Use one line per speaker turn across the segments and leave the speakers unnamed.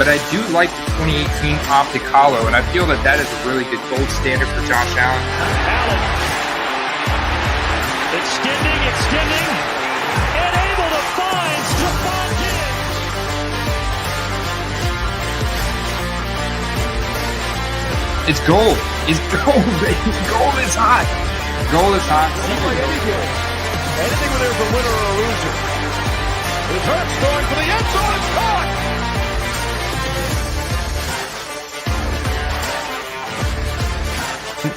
but I do like the 2018 Optic Hollow, and I feel that that is a really good gold standard for Josh Allen.
Extending, and able to find Stephon Diggs.
It's gold. It's gold, baby. Gold is hot. Gold is hot.
Anything where there's a winner or a loser. It's Hurts going for the end zone. It's caught.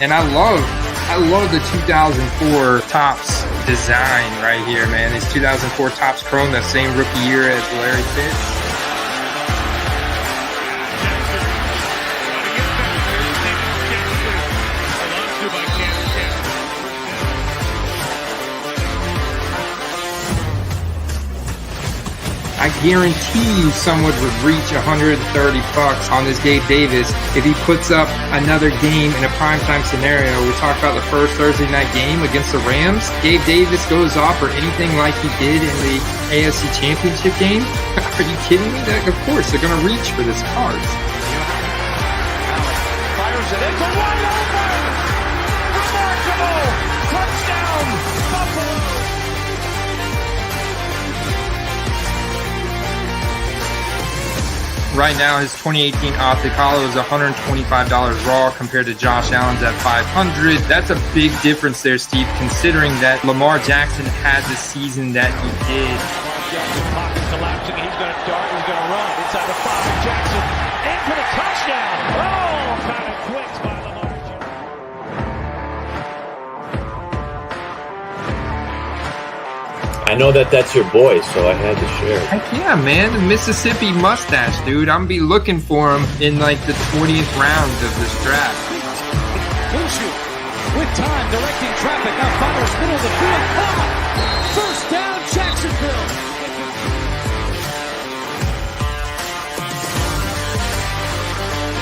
And I love the 2004 Topps design right here, man. This 2004 Topps Chrome, that same rookie year as Larry Fitz. I guarantee you someone would reach $130 on this Gabe Davis if he puts up another game in a primetime scenario. We talked about the first Thursday night game against the Rams. Gabe Davis goes off for anything like he did in the AFC Championship game. Are you kidding me? Of course, they're going to reach for this card.
Fires it into wide open. Remarkable. Touchdown. Buffalo.
Right now, his 2018 Optic Hollow is $125 raw compared to Josh Allen's at $500. That's a big difference there, Steve, considering that Lamar Jackson had the season that he did.
Pocket collapsing. He's going to dart. He's going to run inside the 5. Jackson in for the touchdown. Oh, kind of quick by Lamar Jackson.
I know that that's your boy, so I had to share.
Heck yeah, man. The Mississippi mustache, dude. I'm going to be looking for him in like the 20th round of this draft.
Bushu with time, directing traffic. Now fires middle of the field. First down, Jacksonville.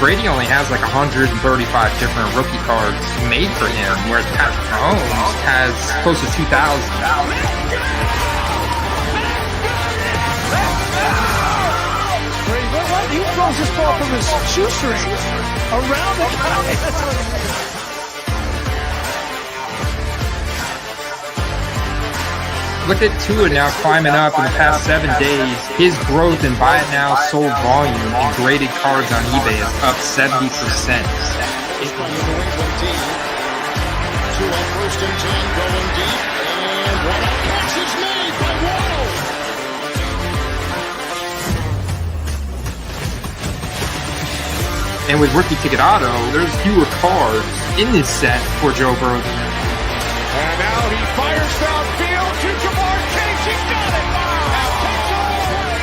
Brady only has like 135 different rookie cards made for him, whereas Patrick Mahomes has close to 2,000.
He throws this ball from his shoestring around the guy.
Look at Tua now climbing up in the past 7 days. His growth in buy it now, sold volume and graded cards on eBay is up 70%.
First and 10 going deep, and what a catch is made by Waddle.
And with Rookie Ticket Auto, there's fewer cards in this set for Joe Burrow.
And now he fires downfield to Jamar Chase. He's got it. Wow. Takes all away.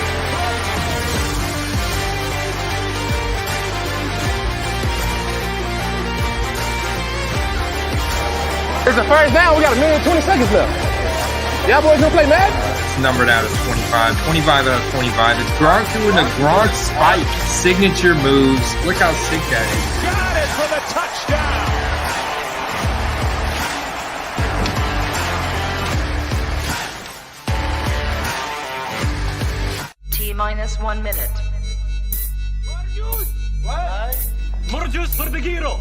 It's a first down. We got 1:20 seconds left. Y'all boys gonna play Madden?
It's numbered out of 25. 25 out of 25. It's Gronk doing a Gronk spike. Signature moves. Look how sick that is.
Got it for the touchdown.
T-minus 1 minute.
More juice for the gyro.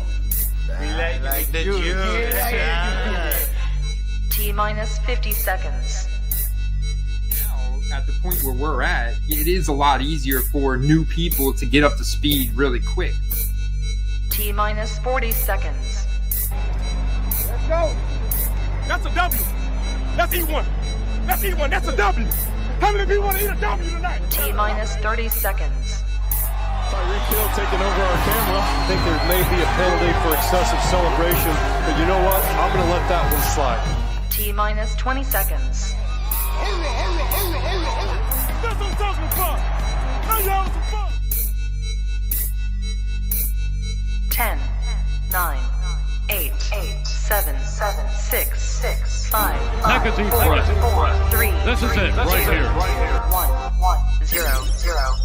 Like the juice.
T-minus 50 seconds.
Now, at the point where we're at, it is a lot easier for new people to get up to speed really quick.
T-minus 40 seconds.
Let's go.
That's a W. That's E1. That's E1. That's a W. How many people want to eat a W tonight?
T-minus 30 seconds.
Tyreek Hill taking over our camera. I think there may be a penalty for excessive celebration, but you know what? I'm going to let that one slide.
T-minus 20 seconds.
That's what I'm talking about. Now y'all have some fun.
10, 9, 8, 7, 6, 5, 4, 3,
This is it, right here.
1, 0, 0.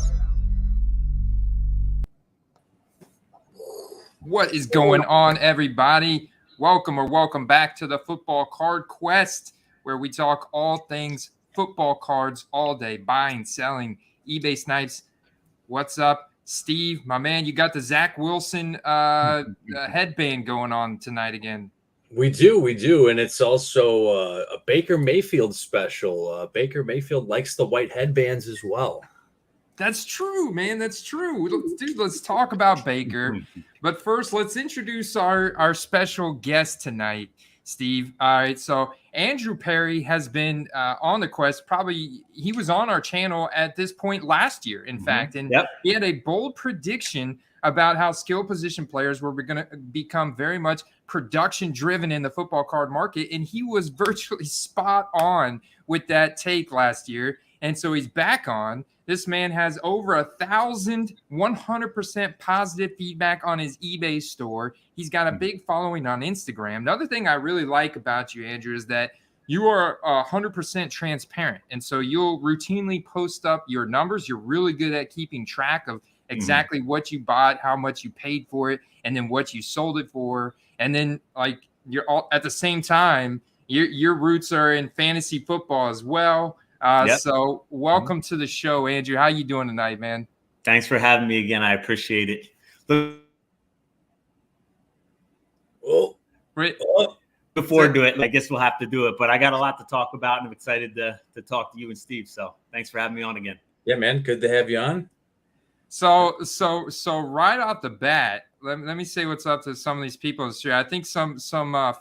What is going on, everybody? Welcome back to the Football Card Quest, where we talk all things football cards all day, buying, selling, eBay snipes. What's up? Steve, my man, you got the Zach Wilson headband going on tonight again.
We do, and it's also a Baker Mayfield special. Baker Mayfield likes the white headbands as well.
That's true, man. That's true. Let's talk about Baker. But first, let's introduce our special guest tonight, Steve. All right, so Andrew Perry has been on the quest. Probably he was on our channel at this point last year, in fact, and he had a bold prediction about how skill position players were going to become very much production driven in the football card market. And he was virtually spot on with that take last year. And so he's back on. This man has over 1,100% positive feedback on his eBay store. He's got a big following on Instagram. The other thing I really like about you, Andrew, is that you are 100% transparent. And so you'll routinely post up your numbers. You're really good at keeping track of exactly what you bought, how much you paid for it, and then what you sold it for. And then, like, you're all at the same time, your roots are in fantasy football as well. So welcome to the show, Andrew. How you doing tonight, man?
Thanks for having me again. I appreciate it. Look forward to it. I guess we'll have to do it, but I got a lot to talk about, and I'm excited to talk to you and Steve. So thanks for having me on again.
Yeah, man. Good to have you on.
So right off the bat, let me say what's up to some of these people in the street. I think some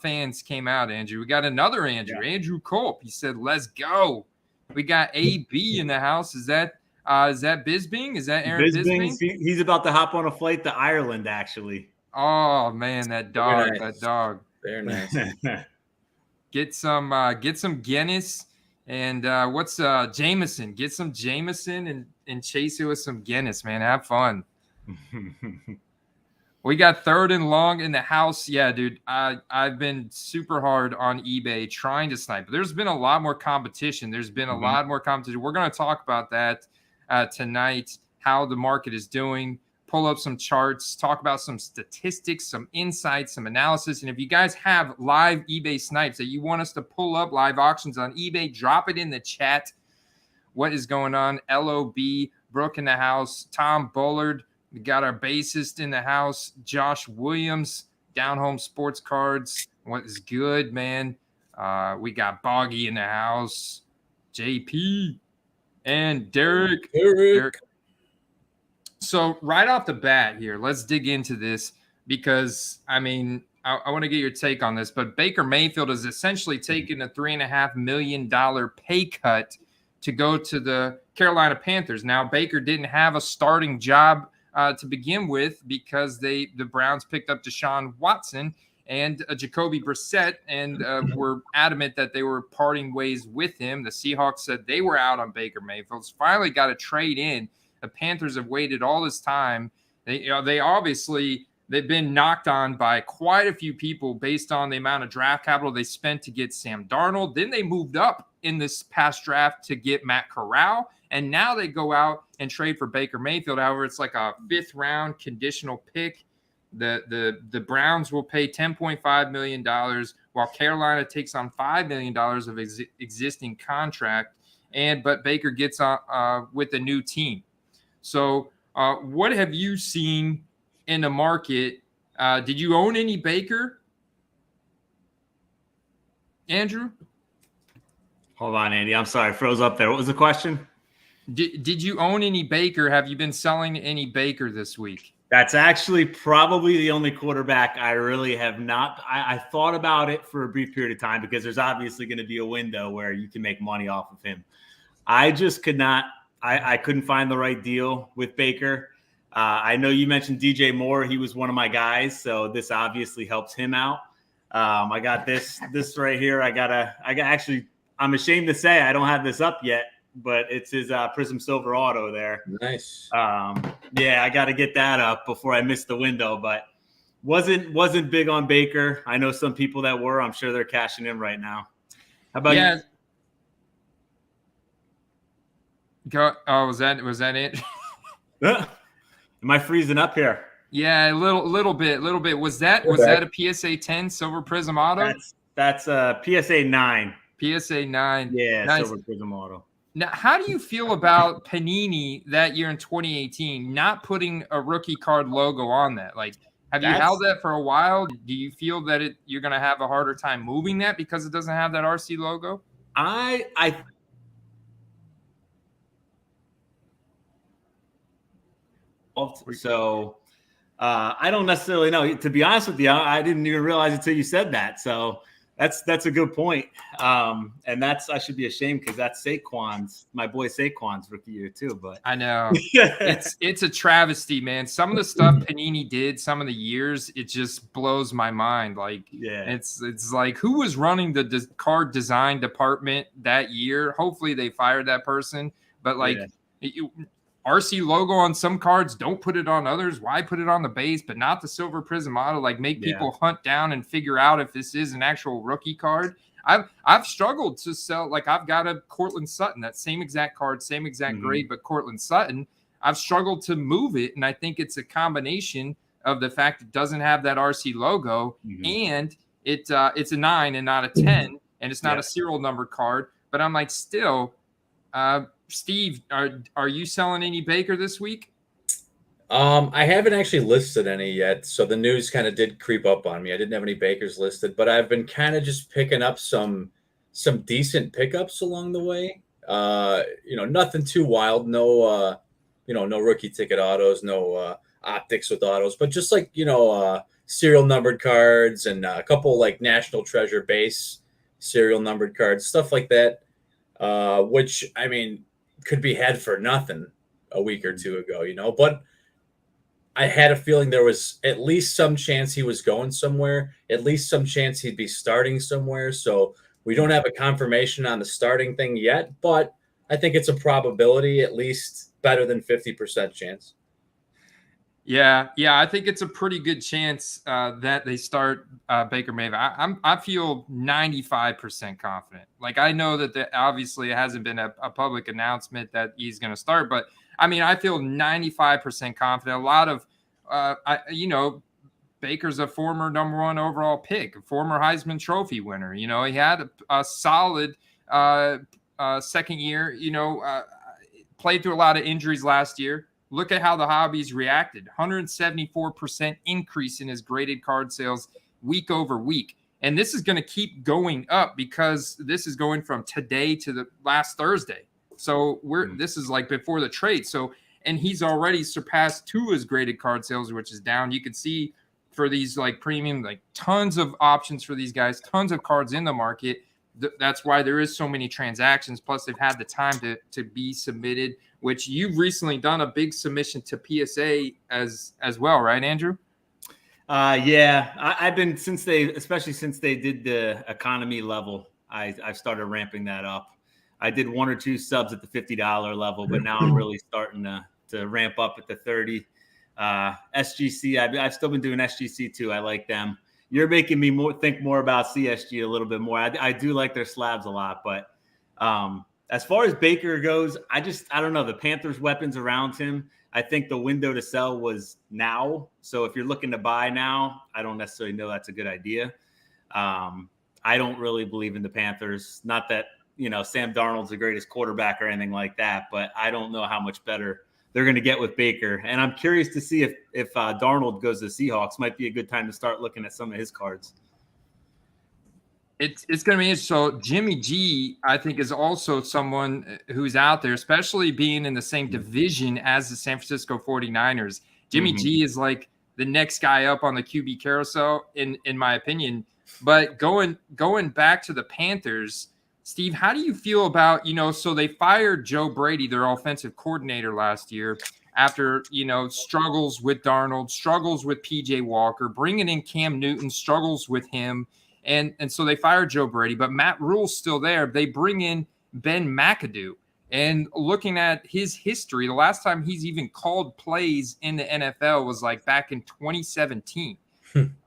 fans came out, Andrew. We got another Andrew, Andrew Culp. He said, "Let's go." We got AB in the house. Is that Bisbing? Is that Aaron Bisbing?
He's about to hop on a flight to Ireland, actually.
Oh man, that dog, that dog.
Very nice.
Get some Guinness and what's Jameson? Get some Jameson and chase it with some Guinness, man. Have fun. We got third and long in the house. Yeah, dude, I've been super hard on eBay trying to snipe. There's been a lot more competition. There's been a lot more competition. We're going to talk about that tonight, how the market is doing, pull up some charts, talk about some statistics, some insights, some analysis. And if you guys have live eBay snipes that you want us to pull up, live auctions on eBay, drop it in the chat. What is going on? LOB, Brooke in the house, Tom Bullard. We got our bassist in the house, Josh Williams, Down Home Sports Cards. What is good, man? We got Boggy in the house, JP, and Derek. So right off the bat here, let's dig into this because, I mean, I want to get your take on this. But Baker Mayfield is essentially taking a $3.5 million pay cut to go to the Carolina Panthers. Now, Baker didn't have a starting job to begin with because the Browns picked up Deshaun Watson and Jacoby Brissett and were adamant that they were parting ways with him. The Seahawks said they were out on Baker Mayfield. Finally got a trade in. The Panthers have waited all this time. They've been knocked on by quite a few people based on the amount of draft capital they spent to get Sam Darnold. Then they moved up in this past draft to get Matt Corral. And now they go out and trade for Baker Mayfield. However, it's like a 5th round conditional pick. The Browns will pay $10.5 million while Carolina takes on $5 million of existing contract. But Baker gets on with a new team. So what have you seen in the market? Did you own any Baker, Andrew?
Hold on, Andy. I'm sorry. Froze up there. What was the question?
Did you own any Baker? Have you been selling any Baker this week?
That's actually probably the only quarterback I really have not. I thought about it for a brief period of time because there's obviously going to be a window where you can make money off of him. I just could not. I couldn't find the right deal with Baker. I know you mentioned DJ Moore. He was one of my guys, so this obviously helps him out. I got this right here. I'm ashamed to say I don't have this up yet, but it's his Prism Silver Auto there.
Nice.
Yeah, I got to get that up before I miss the window, but wasn't big on Baker. I know some people that were. I'm sure they're cashing in right now. How about you?
Was that it?
Am I freezing up here?
Yeah, a little bit. Was that a PSA 10 Silver Prism Auto?
That's a PSA 9.
PSA 9.
Yeah,
nice.
Silver Prism Auto.
Now, how do you feel about Panini that year in 2018 not putting a rookie card logo on that? Like, have you held that for a while? Do you feel that you're going to have a harder time moving that because it doesn't have that RC logo?
So I don't necessarily know. To be honest with you, I didn't even realize it until you said that. So that's a good point. And I should be ashamed because that's my boy Saquon's rookie year too. But
I know it's a travesty, man. Some of the stuff Panini did, some of the years, it just blows my mind. Like, it's like, who was running the card design department that year? Hopefully they fired that person. But like, RC logo on some cards, don't put it on others. Why put it on the base, but not the silver prism auto? Like, make people hunt down and figure out if this is an actual rookie card. I've struggled to sell. Like, I've got a Cortland Sutton, that same exact card, same exact grade, but Cortland Sutton. I've struggled to move it, and I think it's a combination of the fact it doesn't have that RC logo, and it's a 9 and not a 10, and it's not a serial numbered card. But I'm like, still. Steve, are you selling any Baker this week?
I haven't actually listed any yet, so the news kind of did creep up on me. I didn't have any Bakers listed, but I've been kind of just picking up some decent pickups along the way. Nothing too wild. No, no rookie ticket autos, no optics with autos, but just like serial numbered cards and a couple like National Treasure base serial numbered cards, stuff like that. Which, I mean, could be had for nothing a week or two ago, but I had a feeling there was at least some chance he was going somewhere, at least some chance he'd be starting somewhere. So we don't have a confirmation on the starting thing yet, but I think it's a probability, at least better than 50% chance.
Yeah, I think it's a pretty good chance that they start Baker Mayfield. I feel 95% confident. Like, I know that obviously it hasn't been a public announcement that he's going to start, but I mean, I feel 95% confident. A lot of, Baker's a former number 1 overall pick, a former Heisman Trophy winner. He had a solid second year. Played through a lot of injuries last year. Look at how the hobbies reacted. 174% increase in his graded card sales week over week. And this is going to keep going up because this is going from today to the last Thursday. So this is like before the trade. So, and he's already surpassed 2 of his graded card sales, which is down. You can see for these like premium, like tons of options for these guys, tons of cards in the market. That's why there is so many transactions. Plus, they've had the time to be submitted, which you've recently done a big submission to PSA as well, right, Andrew?
I've been especially since they did the economy level, I've started ramping that up. I did 1 or 2 subs at the $50 level, but now I'm really starting to ramp up at the 30. SGC, I've still been doing SGC too. I like them. You're making me think more about CSG a little bit more. I do like their slabs a lot, but as far as Baker goes, I don't know. The Panthers' weapons around him, I think the window to sell was now. So if you're looking to buy now, I don't necessarily know that's a good idea. I don't really believe in the Panthers. Not that, Sam Darnold's the greatest quarterback or anything like that, but I don't know how much better they're going to get with Baker. And I'm curious to see if Darnold goes to the Seahawks. Might be a good time to start looking at some of his cards.
It's going to be interesting. So Jimmy G, I think, is also someone who's out there, especially being in the same division as the San Francisco 49ers. Jimmy G is like the next guy up on the QB carousel, in my opinion. But going back to the Panthers, Steve, how do you feel about, so they fired Joe Brady, their offensive coordinator, last year after, struggles with Darnold, struggles with PJ Walker, bringing in Cam Newton, struggles with him. And so they fired Joe Brady, but Matt Rule's still there. They bring in Ben McAdoo. And looking at his history, the last time he's even called plays in the NFL was like back in 2017.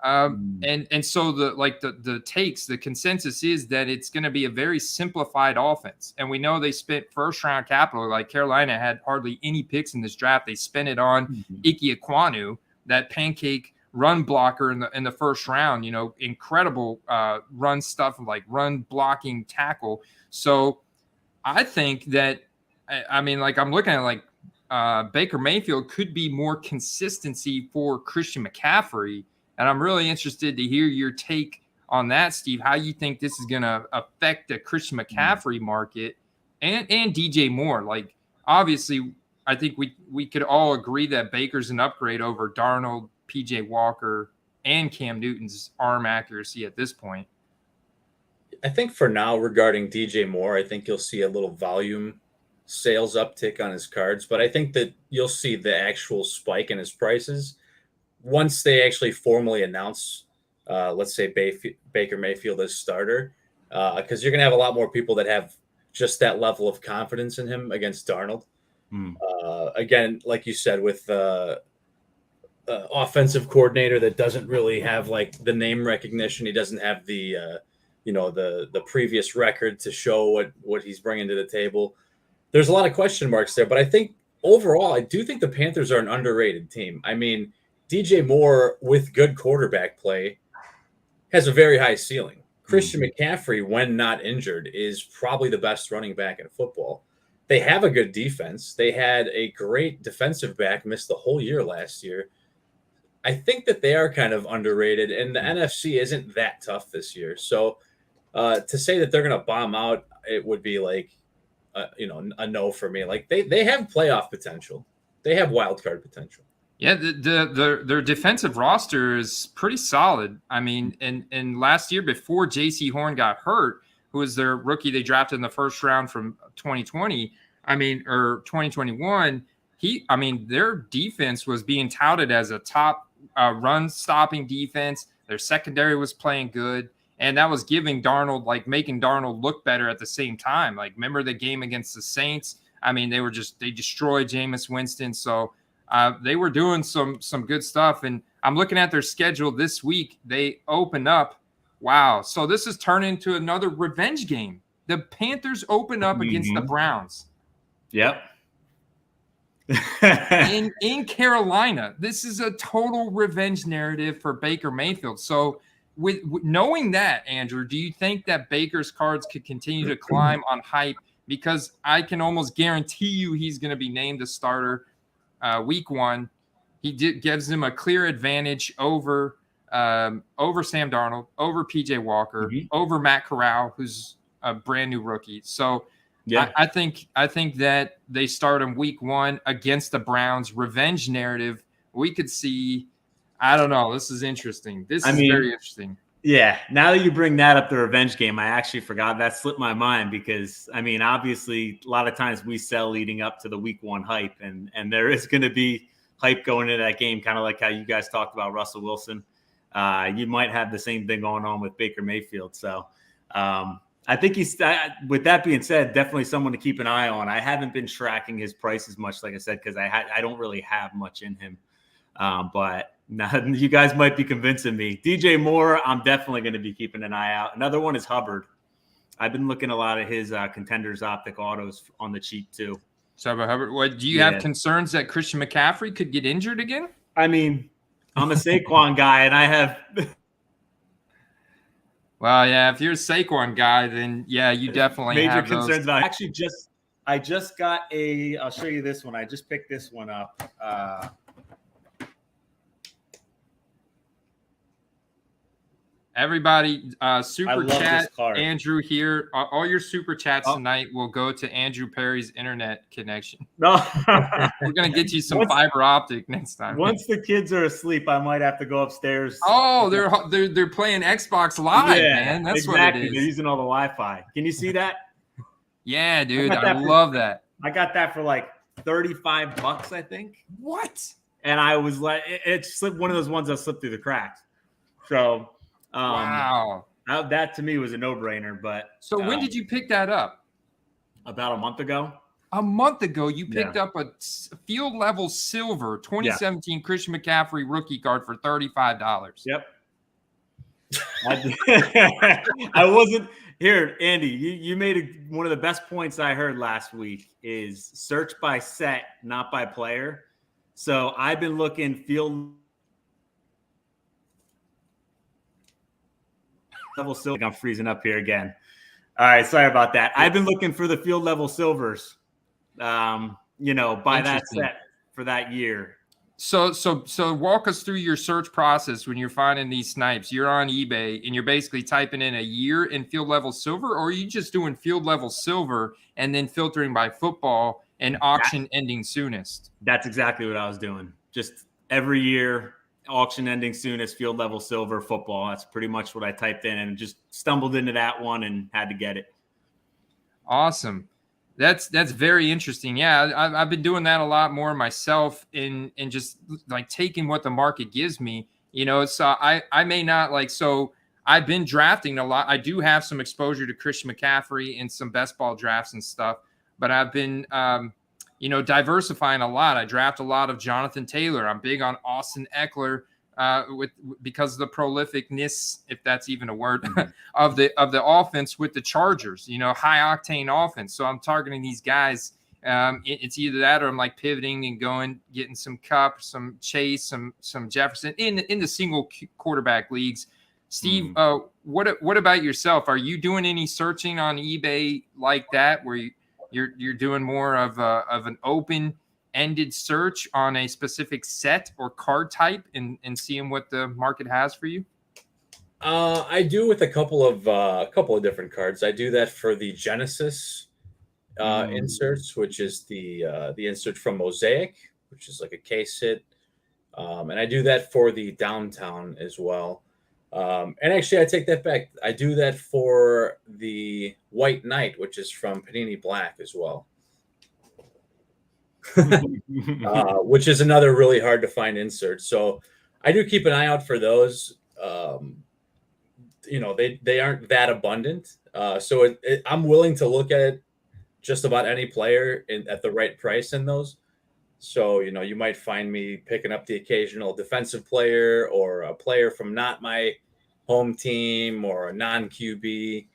And so the consensus is that it's going to be a very simplified offense. And we know they spent first round capital. Like Carolina had hardly any picks in this draft. They spent it on Ike Ekwonu, that pancake run blocker in the first round, incredible run stuff, like run blocking tackle. So I think that, I mean, like I'm looking at like Baker Mayfield could be more consistency for Christian McCaffrey. And I'm really interested to hear your take on that, Steve, how you think this is going to affect the Christian McCaffrey market and DJ Moore. Like, obviously, I think we could all agree that Baker's an upgrade over Darnold, PJ Walker, and Cam Newton's arm accuracy at this point.
I think for now, regarding DJ Moore, I think you'll see a little volume sales uptick on his cards, but I think that you'll see the actual spike in his prices once they actually formally announce, let's say, Baker Mayfield as starter, because you're going to have a lot more people that have just that level of confidence in him against Darnold. Again, like you said, with offensive coordinator that doesn't really have like the name recognition. He doesn't have the the previous record to show what he's bringing to the table. There's a lot of question marks there, but I think overall, I do think the Panthers are an underrated team. I mean, DJ Moore with good quarterback play has a very high ceiling. Christian McCaffrey, when not injured, is probably the best running back in football. They have a good defense. They had a great defensive back, missed the whole year last year. I think that they are kind of underrated, and the NFC isn't that tough this year. So to say that they're going to bomb out, it would be like, a no for me. Like they have playoff potential. They have wild card potential.
Yeah, their defensive roster is pretty solid. I mean, and last year before J.C. Horn got hurt, who was their rookie they drafted in the first round from 2020, or 2021, their defense was being touted as a top run-stopping defense. Their secondary was playing good, and that was giving Darnold, making Darnold look better at the same time. Like, remember the game against the Saints? I mean, they destroyed Jameis Winston, so they were doing some good stuff. And I'm looking at their schedule this week. They open up. Wow. So this is turning into another revenge game. The Panthers open up against the Browns.
Yep.
in Carolina. This is a total revenge narrative for Baker Mayfield. So with knowing that, Andrew, do you think that Baker's cards could continue to climb on hype? Because I can almost guarantee you he's going to be named a starter week one. Gives him a clear advantage over Sam Darnold, over PJ Walker, over Matt Corral, who's a brand new rookie. So yeah, I think that they start in week one against the Browns. Revenge narrative. We could see. I don't know. This is interesting. This is very interesting.
Yeah. Now that you bring that up, the revenge game, I actually forgot. That slipped my mind because, obviously, a lot of times we sell leading up to the week one hype, and there is going to be hype going into that game, kind of like how you guys talked about Russell Wilson. You might have the same thing going on with Baker Mayfield. So I think with that being said, definitely someone to keep an eye on. I haven't been tracking his price as much, like I said, because I don't really have much in him. But now you guys might be convincing me. DJ Moore, I'm definitely going to be keeping an eye out. Another one is Hubbard. I've been looking a lot at his Contenders Optic autos on the cheap too.
So about Hubbard, what do you have concerns that Christian McCaffrey could get injured again?
I'm a Saquon guy, and I have.
Well, yeah, if you're a Saquon guy, then yeah, you definitely
major
have
concerns about. Actually, I just got I'll show you this one. I just picked this one up.
Everybody, super chat Andrew here. All your super chats tonight will go to Andrew Perry's internet connection.
No,
we're gonna get you some fiber optic next time.
Once the kids are asleep, I might have to go upstairs.
Oh, they're playing Xbox Live, man. That's
exactly.
What it is.
They're using all the Wi-Fi. Can you see that?
Yeah, dude, I love that.
I got that for like $35, I think.
What?
And I was like, it slipped, one of those ones that slipped through the cracks. So.
Wow.
That to me was a no-brainer. But
so when did you pick that up?
About a month ago.
A month ago, you picked up a field level silver 2017 Christian McCaffrey rookie card for $35.
Yep. I wasn't here, Andy. You made one of the best points I heard last week is search by set, not by player. So I've been looking field level silver. I'm freezing up here again. All right, sorry about that. I've been looking for the field level silvers, by that set for that year.
So walk us through your search process when you're finding these snipes. You're on eBay and you're basically typing in a year in field level silver, or are you just doing field level silver and then filtering by football and auction ending soonest?
That's exactly what I was doing. Just every year, auction ending soonest, field level silver, football. That's pretty much what I typed in and just stumbled into that one and had to get it.
Awesome. That's very interesting. Yeah, I've been doing that a lot more myself in just like taking what the market gives me. So I may not like. So I've been drafting a lot. I do have some exposure to Christian McCaffrey in some best ball drafts and stuff, but I've been diversifying a lot. I draft a lot of Jonathan Taylor. I'm big on Austin Eckler because of the prolificness, if that's even a word, of the offense with the Chargers. High octane offense. So I'm targeting these guys. It's either that or I'm like pivoting and getting some Cup, some Chase, some Jefferson in the single quarterback leagues. Steve, what about yourself? Are you doing any searching on eBay like that, where you're doing more of an open-ended search on a specific set or card type and seeing what the market has for you?
I do with a couple of different cards. I do that for the Genesis inserts, which is the insert from Mosaic, which is like a case hit, and I do that for the Downtown as well. And actually, I take that back. I do that for the White Knight, which is from Panini Black as well. Which is another really hard to find insert. So I do keep an eye out for those. They aren't that abundant. So I'm willing to look at just about any player at the right price in those. So, you might find me picking up the occasional defensive player or a player from not my home team or a non-QB.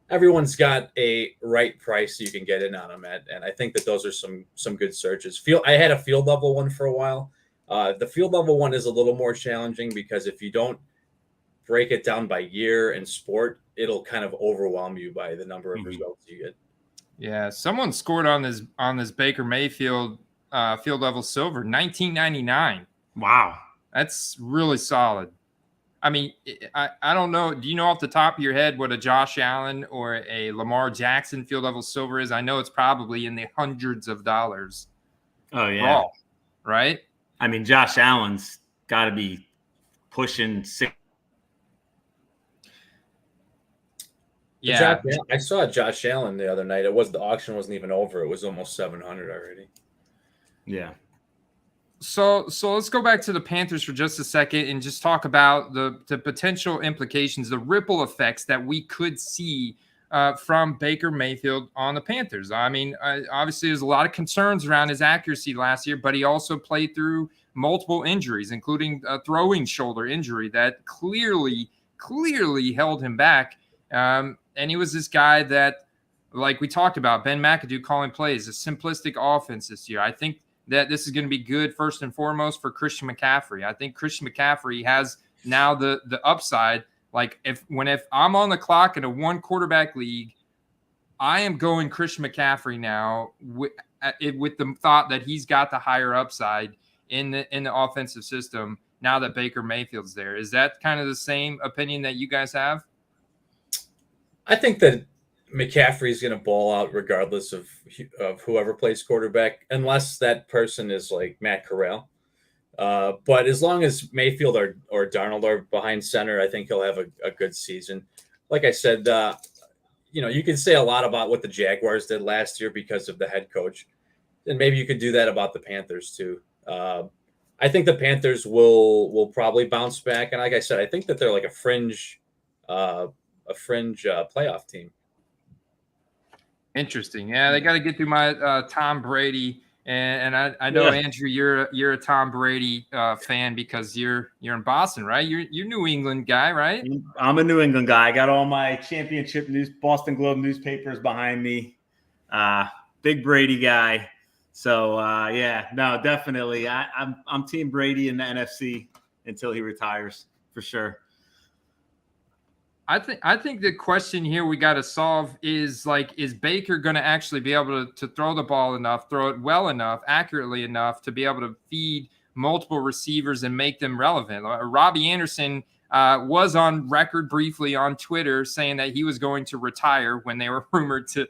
Everyone's got a right price you can get in on them at. And I think that those are some good searches. I had a field level one for a while. The field level one is a little more challenging because if you don't break it down by year and sport, it'll kind of overwhelm you by the number of results you get.
Yeah, someone scored on this Baker Mayfield field level silver, 1999.
Wow,
that's really solid. I mean, I don't know. Do you know off the top of your head what a Josh Allen or a Lamar Jackson field level silver is? I know it's probably in the hundreds of dollars.
Oh yeah,
right.
I mean, Josh Allen's got to be pushing 6.
Yeah,
I saw Josh Allen the other night. The auction wasn't even over. It was almost 700 already.
Yeah.
So let's go back to the Panthers for just a second and just talk about the potential implications, the ripple effects that we could see from Baker Mayfield on the Panthers. I mean, obviously there's a lot of concerns around his accuracy last year, but he also played through multiple injuries, including a throwing shoulder injury that clearly held him back. And he was this guy that, like we talked about, Ben McAdoo calling plays, a simplistic offense this year. I think that this is going to be good first and foremost for Christian McCaffrey. I think Christian McCaffrey has now the upside. Like if I'm on the clock in a one quarterback league, I am going Christian McCaffrey now with the thought that he's got the higher upside in the offensive system now that Baker Mayfield's there. Is that kind of the same opinion that you guys have?
I think that McCaffrey is going to ball out regardless of whoever plays quarterback, unless that person is like Matt Corral. But as long as Mayfield or Darnold are behind center, I think he'll have a good season. Like I said, you can say a lot about what the Jaguars did last year because of the head coach, and maybe you could do that about the Panthers too. I think the Panthers will probably bounce back, and like I said, I think that they're like a fringe playoff team.
Interesting. Yeah, they got to get through my Tom Brady, and I know Andrew, you're a Tom Brady fan because you're in Boston, right? You're New England guy, right?
I'm a New England guy. I got all my championship Boston Globe newspapers behind me. Big Brady guy. So definitely. I'm Team Brady in the NFC until he retires for sure.
I think the question here we got to solve is like, is Baker going to actually be able to throw the ball enough, throw it well enough, accurately enough to be able to feed multiple receivers and make them relevant? Robbie Anderson was on record briefly on Twitter saying that he was going to retire when they were rumored to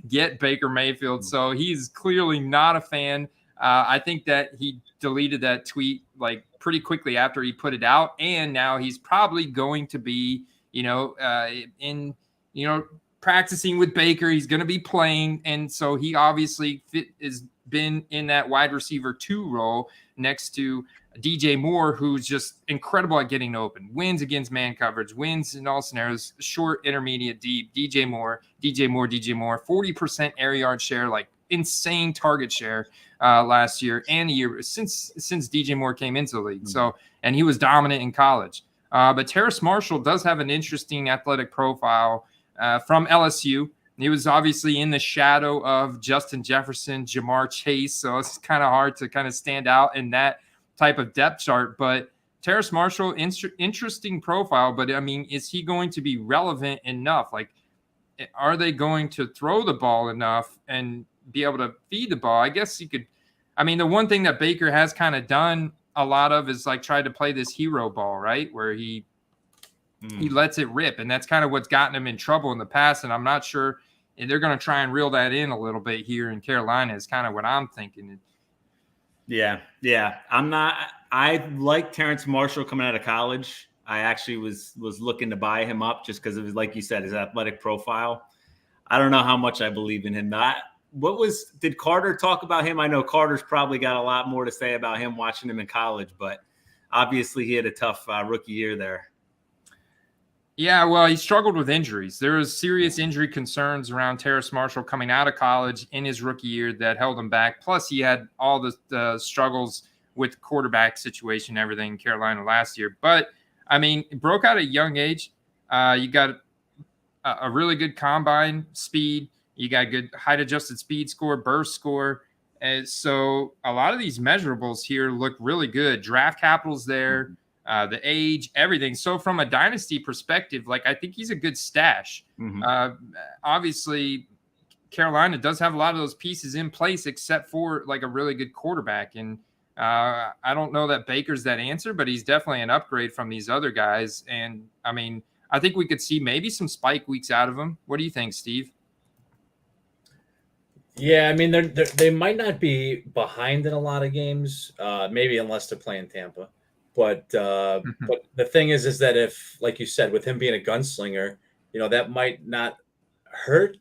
get Baker Mayfield. So he's clearly not a fan. I think that he deleted that tweet like pretty quickly after he put it out. And now he's probably going to be, practicing with Baker. He's going to be playing. And so he obviously has been in that wide receiver 2 role next to DJ Moore, who's just incredible at getting open, wins against man coverage, wins in all scenarios, short, intermediate, deep. DJ Moore, 40% air yard share, like insane target share last year and the year since DJ Moore came into the league. So, and he was dominant in college. But Terrace Marshall does have an interesting athletic profile from LSU. He was obviously in the shadow of Justin Jefferson, Jamar Chase. So it's kind of hard to kind of stand out in that type of depth chart. But Terrace Marshall, interesting profile. But I mean, is he going to be relevant enough? Like, are they going to throw the ball enough and be able to feed the ball? I guess you could. I mean, the one thing that Baker has kind of done a lot of is like try to play this hero ball, right? Where he lets it rip. And that's kind of what's gotten him in trouble in the past. And I'm not sure and they're going to try and reel that in a little bit here in Carolina is kind of what I'm thinking.
Yeah. I like Terrace Marshall coming out of college. I actually was looking to buy him up just because of his, like you said, his athletic profile. I don't know how much I believe in him. Did Carter talk about him? I know Carter's probably got a lot more to say about him watching him in college, but obviously he had a tough rookie year there.
Yeah, well, he struggled with injuries. There was serious injury concerns around Terrace Marshall coming out of college in his rookie year that held him back. Plus, he had all the struggles with the quarterback situation and everything in Carolina last year. But, I mean, it broke out at a young age. You got a really good combine speed. You got good height-adjusted speed score, burst score. And so a lot of these measurables here look really good. Draft capital's there. The age, everything. So from a dynasty perspective, like I think he's a good stash. Obviously, Carolina does have a lot of those pieces in place, except for like a really good quarterback. And I don't know that Baker's that answer, but he's definitely an upgrade from these other guys. And I mean, I think we could see maybe some spike weeks out of him. What do you think, Steve?
Yeah, I mean, they might not be behind in a lot of games, maybe unless they're playing Tampa. But the thing is that if, like you said, with him being a gunslinger, that might not hurt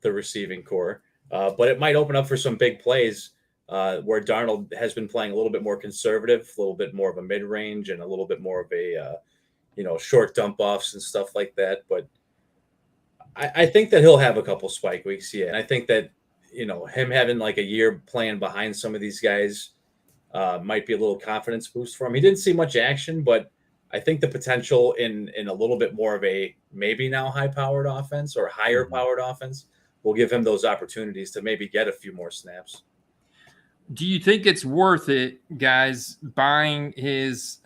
the receiving core, but it might open up for some big plays where Darnold has been playing a little bit more conservative, a little bit more of a mid-range, and a little bit more of a short dump offs and stuff like that. But I think that he'll have a couple spike weeks, yeah. And I think that him having like a year playing behind some of these guys might be a little confidence boost for him. He didn't see much action, but I think the potential in a little bit more of a maybe now high-powered offense or higher-powered offense will give him those opportunities to maybe get a few more snaps.
Do you think it's worth it, guys, buying his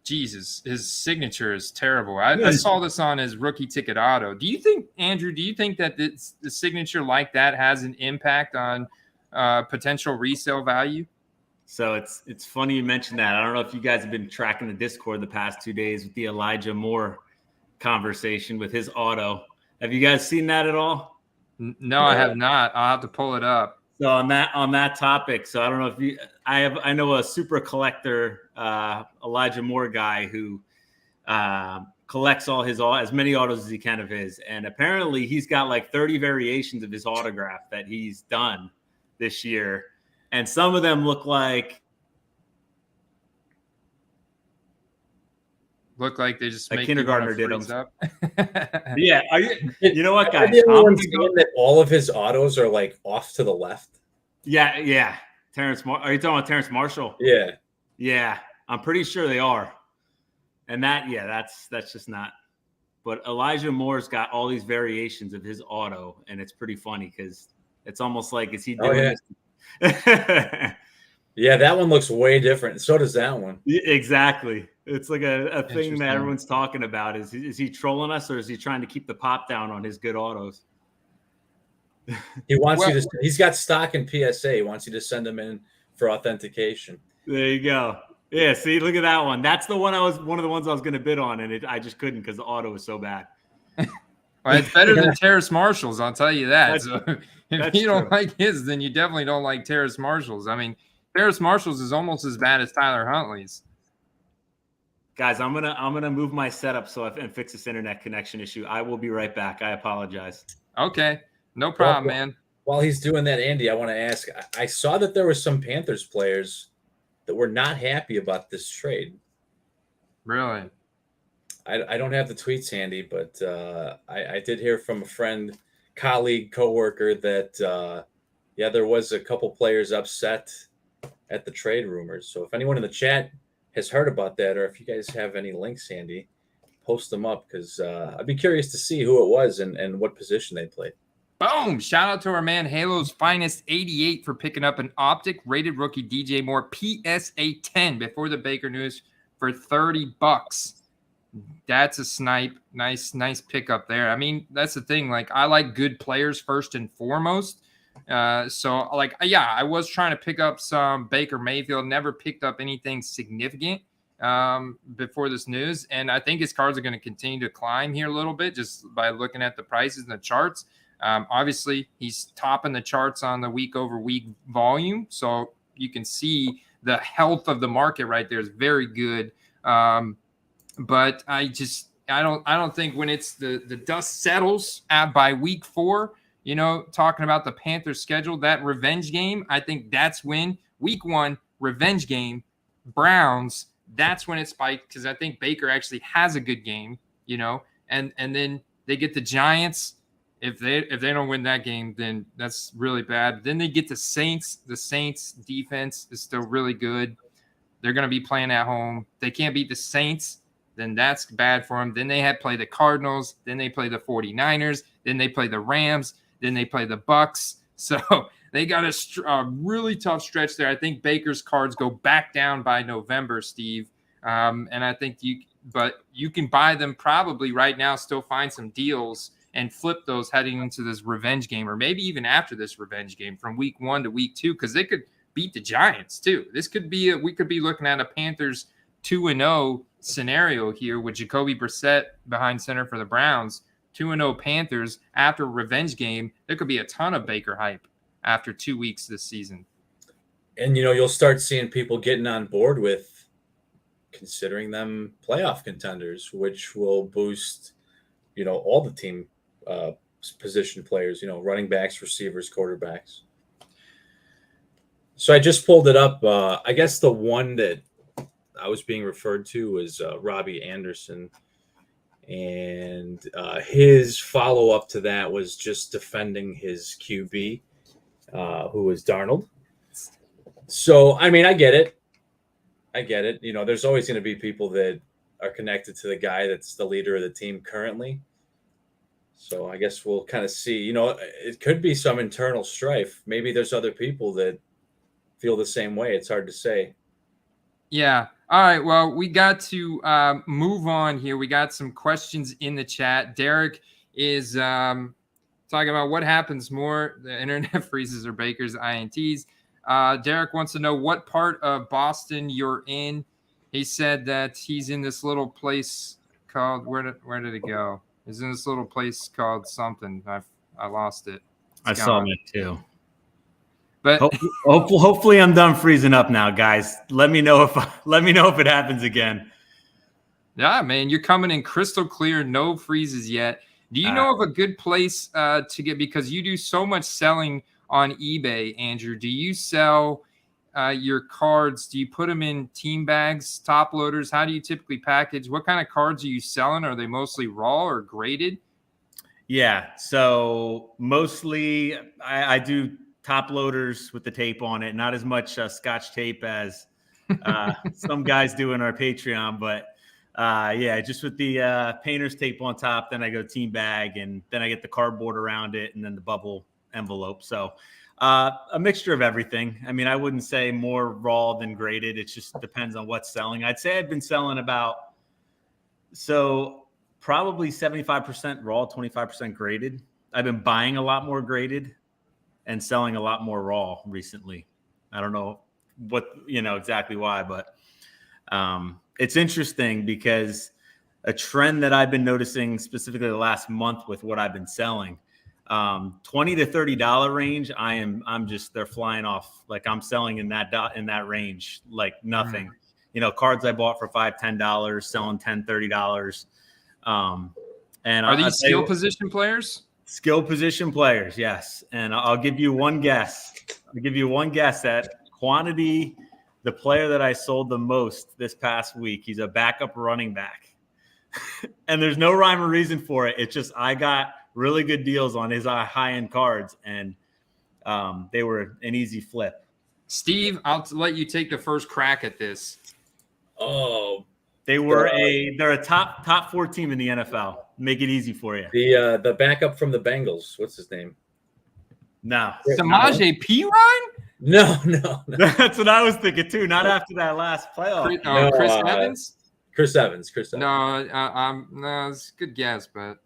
his signature is terrible. I saw this on his rookie ticket auto. Do you think, Andrew, that the signature like that has an impact on potential resale value?
So it's funny you mentioned that. I don't know if you guys have been tracking the Discord the past 2 days with the Elijah Moore conversation with his auto. Have you guys seen that at all?
No, I have not. I'll have to pull it up.
So on that topic, so I don't know if I know a super collector, Elijah Moore guy who collects as many autos as he can of his, and apparently he's got like 30 variations of his autograph that he's done this year. And some of them look like
they just
a kindergartner did them.
Up.
Yeah, you know what, guys?
That all of his autos are like off to the left.
Yeah. Are you talking about Terrace Marshall? Yeah. I'm pretty sure they are. And that's just not. But Elijah Moore's got all these variations of his auto, and it's pretty funny because it's almost like is he doing this?
Yeah, that one looks way different. So does that one.
Exactly. It's like a thing that
Interesting.
everyone's talking about. Is he trolling us, or is he trying to keep the pop down on his good autos?
He wants you to. He's got stock in PSA. He wants you to send them in for authentication.
There you go. Yeah, see, look at that one. That's the one one of the ones I was going to bid on, and I just couldn't because the auto was so bad.
Well, it's better than Terrace Marshall's, I'll tell you that.
That's-
If you don't like his, then you definitely don't like Terrace Marshall's. I mean, Terrace Marshall's is almost as bad as Tyler Huntley's.
Guys, I'm gonna move my setup and fix this internet connection issue. I will be right back. I apologize.
Okay, no problem, man.
While he's doing that, Andy, I want to ask. I saw that there were some Panthers players that were not happy about this trade.
Really?
I don't have the tweets handy, but I did hear from a friend, colleague, coworker that there was a couple players upset at the trade rumors. So if anyone in the chat has heard about that, or if you guys have any links handy, post them up, because I'd be curious to see who it was and what position they played.
Boom! Shout out to our man Halo's Finest 88 for picking up an optic rated rookie DJ Moore PSA 10 before the Baker news for $30. That's a snipe. Nice pickup there. I mean, that's the thing. Like, I like good players first and foremost. So, like, yeah, I was trying to pick up some Baker Mayfield. Never picked up anything significant before this news. And I think his cards are going to continue to climb here a little bit just by looking at the prices and the charts. Obviously, he's topping the charts on the week-over-week volume. So you can see the health of the market right there is very good. But I don't think when it's the dust settles by week 4, you know, talking about the Panthers schedule, that revenge game, I think that's when week 1 revenge game, Browns, that's when it spiked, because I think Baker actually has a good game, you know, and then they get the Giants. If they don't win that game, then that's really bad. Then they get the Saints. The Saints defense is still really good. They're going to be playing at home. They can't beat the Saints, then that's bad for them. Then they play the Cardinals. Then they play the 49ers. Then they play the Rams. Then they play the Bucks. So they got a really tough stretch there. I think Baker's cards go back down by November, Steve. And I think you can buy them probably right now, still find some deals and flip those heading into this revenge game, or maybe even after this revenge game from week 1 to week 2, because they could beat the Giants too. This could be we could be looking at a Panthers 2-0 scenario here with Jacoby Brissett behind center for the Browns. 2-0 Panthers after a revenge game. There could be a ton of Baker hype after 2 weeks this season.
And, you know, you'll start seeing people getting on board with considering them playoff contenders, which will boost, you know, all the team position players, you know, running backs, receivers, quarterbacks. So I just pulled it up. I guess the one that I was being referred to was Robbie Anderson. And his follow-up to that was just defending his QB, who was Darnold. So, I mean, I get it. You know, there's always going to be people that are connected to the guy that's the leader of the team currently. So I guess we'll kind of see. You know, it could be some internal strife. Maybe there's other people that feel the same way. It's hard to say.
Yeah. All right. Well, we got to move on here. We got some questions in the chat. Derek is talking about what happens more, the internet freezes or Baker's INTs. Derek wants to know what part of Boston you're in. He said that he's in this little place called, where did it go? He's in this little place called something. I lost it.
I saw that too.
But
hopefully I'm done freezing up now, guys. Let me know if it happens again.
Yeah, man, you're coming in crystal clear, no freezes yet. Do you know of a good place to get, because you do so much selling on eBay, Andrew? Do you sell your cards? Do you put them in team bags, top loaders? How do you typically package? What kind of cards are you selling? Are they mostly raw or graded?
Yeah, so mostly I do top loaders with the tape on it, not as much Scotch tape as some guys do in our Patreon, but yeah, just with the painter's tape on top. Then I go team bag, and then I get the cardboard around it, and then the bubble envelope. So A mixture of everything. I mean, I wouldn't say more raw than graded. It just depends on what's selling. I'd say I've been selling probably 75% raw, 25% graded. I've been buying a lot more graded and selling a lot more raw recently. I don't know exactly why, but it's interesting because a trend that I've been noticing specifically the last month with what I've been selling, $20 to $30 range. They're flying off. Like I'm selling in that range, like nothing. Cards I bought for $5, $10, selling $10, $30. And
are these skill position players?
Skill position players, yes. And I'll give you one guess. At quantity. The player that I sold the most this past week, he's a backup running back. And there's no rhyme or reason for it. It's just I got really good deals on his high-end cards, and they were an easy flip.
Steve, I'll let you take the first crack at this.
Oh,
they're a top 4 team in the NFL. Make it easy for you.
The backup from the Bengals. What's his name?
No.
Samaje Perine?
No.
That's what I was thinking too. Not after that last playoff.
Chris Evans?
Chris Evans.
No, it's a good guess, but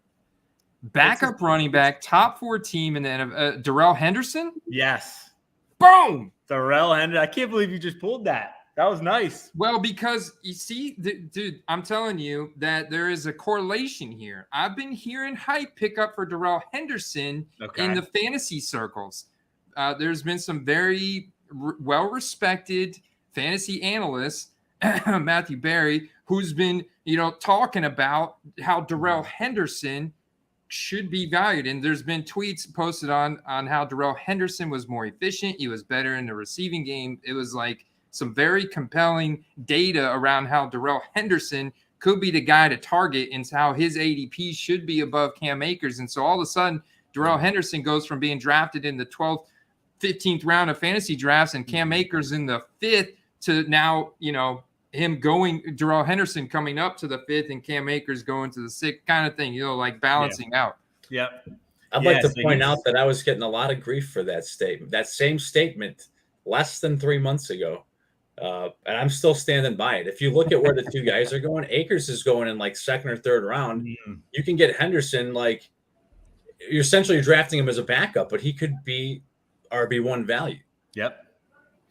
backup running back, top 4 team in the NFL. Darrell Henderson?
Yes.
Boom!
Darrell Henderson. I can't believe you just pulled that. That was nice.
Well, because you see, dude, I'm telling you that there is a correlation here. I've been hearing hype pickup for Darrell Henderson in the fantasy circles. There's been some very well-respected fantasy analysts, Matthew Berry, who's been, talking about how Darrell Henderson should be valued. And there's been tweets posted on how Darrell Henderson was more efficient. He was better in the receiving game. It was like some very compelling data around how Darrell Henderson could be the guy to target and how his ADP should be above Cam Akers. And so all of a sudden, Darrell Henderson goes from being drafted in the 12th, 15th round of fantasy drafts and Cam Akers in the 5th to now, Darrell Henderson coming up to the 5th and Cam Akers going to the 6th kind of thing, like balancing out.
Yep.
I'd like to point out that I was getting a lot of grief for that statement, that same statement less than 3 months ago. And I'm still standing by it. If you look at where the two guys are going, Akers is going in like 2nd or 3rd round. Mm-hmm. You can get Henderson, like you're essentially drafting him as a backup, but he could be RB1 value.
Yep.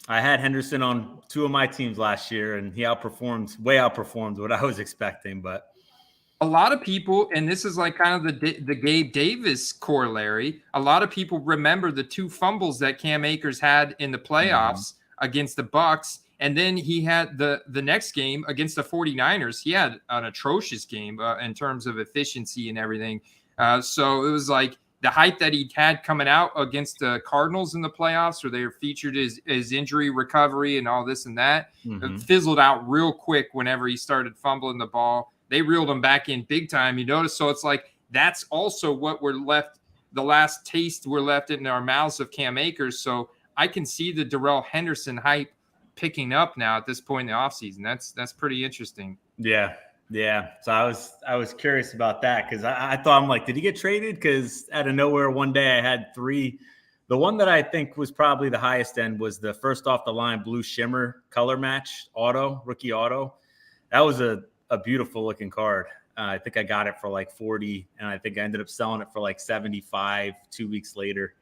I had Henderson on 2 of my teams last year, and he way outperformed what I was expecting. But
a lot of people, and this is like kind of the Gabe Davis corollary, a lot of people remember the 2 fumbles that Cam Akers had in the playoffs against the Bucks. And then he had the next game against the 49ers. He had an atrocious game in terms of efficiency and everything. So it was like the hype that he had coming out against the Cardinals in the playoffs, where they were featured his injury recovery and all this and that, it fizzled out real quick whenever he started fumbling the ball. They reeled him back in big time, you notice. So it's like that's also what we're left, the last taste we're left in our mouths of Cam Akers. So I can see the Darrell Henderson hype picking up now at this point in the offseason. That's pretty interesting.
Yeah. So I was curious about that because I thought, I'm like, did he get traded? Because out of nowhere one day I had 3. The one that I think was probably the highest end was the first off the line blue shimmer color match rookie auto. That was a beautiful looking card. I think I got it for like 40, and I think I ended up selling it for like 75 2 weeks later.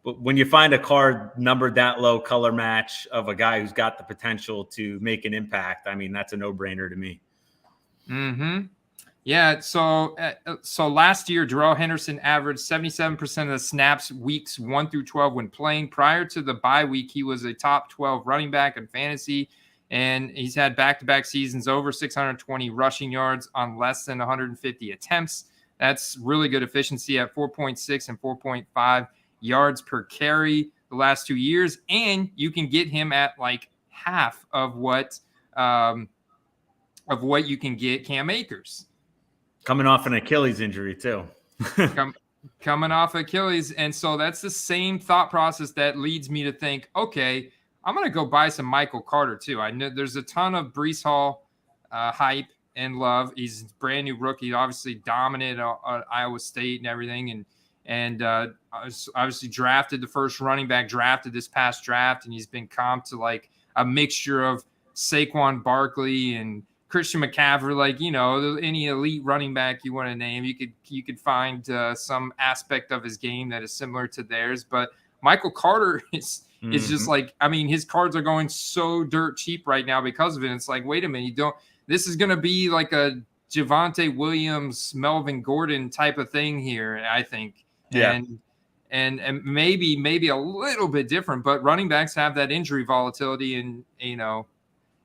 But when you find a card numbered that low, color match of a guy who's got the potential to make an impact, I mean, that's a no-brainer to me.
Mm-hmm. Yeah, so last year, Darrell Henderson averaged 77% of the snaps weeks 1 through 12 when playing. Prior to the bye week, he was a top 12 running back in fantasy, and he's had back-to-back seasons over 620 rushing yards on less than 150 attempts. That's really good efficiency at 4.6 and 4.5 yards per carry the last 2 years, and you can get him at like half of what you can get Cam Akers.
Coming off an Achilles injury too.
Coming off Achilles, and so that's the same thought process that leads me to think, okay, I'm going to go buy some Michael Carter too. I know there's a ton of Breece Hall hype and love. He's a brand new rookie, obviously dominant at Iowa State and everything, and obviously drafted the first running back drafted this past draft, and he's been comped to like a mixture of Saquon Barkley and Christian McCaffrey, like, you know, any elite running back you want to name, you could find some aspect of his game that is similar to theirs. But Michael Carter is just like, I mean, his cards are going so dirt cheap right now because of it. It's like, wait a minute, this is going to be like a Javonte Williams, Melvin Gordon type of thing here, I think.
Yeah.
And maybe a little bit different, but running backs have that injury volatility, and, you know,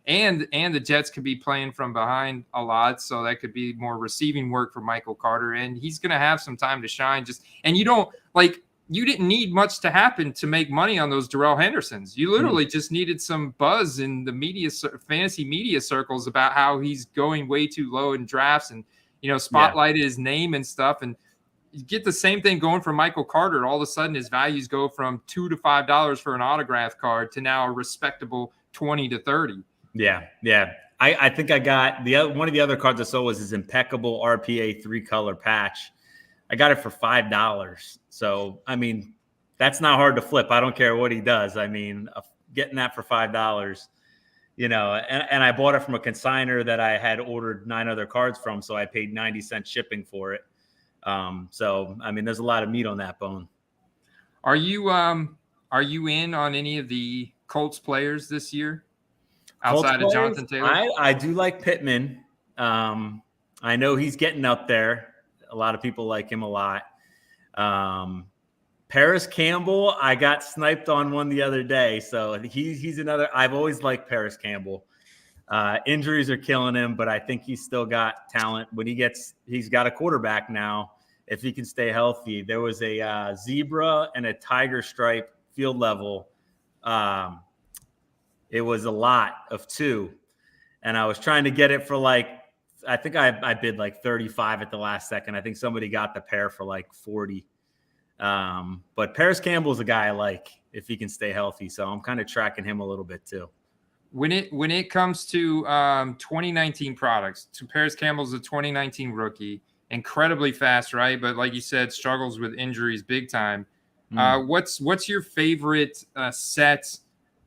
and the Jets could be playing from behind a lot, so that could be more receiving work for Michael Carter, and he's going to have some time to shine. And you didn't need much to happen to make money on those Darrell Hendersons. You literally just needed some buzz in the fantasy media circles about how he's going way too low in drafts, and, you know, spotlighted his name and stuff. And you get the same thing going for Michael Carter. All of a sudden his values go from $2 to $5 for an autograph card to now a respectable 20 to 30.
Yeah. I think I got one of the other cards I saw was his impeccable RPA 3-color patch. I got it for $5. So, I mean, that's not hard to flip. I don't care what he does. I mean, getting that for $5, you know, and I bought it from a consignor that I had ordered 9 other cards from. So I paid 90-cent shipping for it. So, I mean, there's a lot of meat on that bone.
Are you in on any of the Colts players this year? Outside of Jonathan Taylor?
I do like Pittman. I know he's getting up there. A lot of people like him a lot. Paris Campbell, I got sniped on one the other day. So he's another. I've always liked Paris Campbell. Injuries are killing him, but I think he's still got talent. When he's got a quarterback now, if he can stay healthy. There was a zebra and a tiger stripe field level. It was a lot of 2, and I was trying to get it for I think I bid like 35 at the last second. I think somebody got the pair for like 40. But Paris Campbell's a guy I like if he can stay healthy. So I'm kind of tracking him a little bit too.
When it comes to 2019 products, Paris Campbell's a 2019 rookie, incredibly fast, right? But like you said, struggles with injuries big time. What's your favorite set?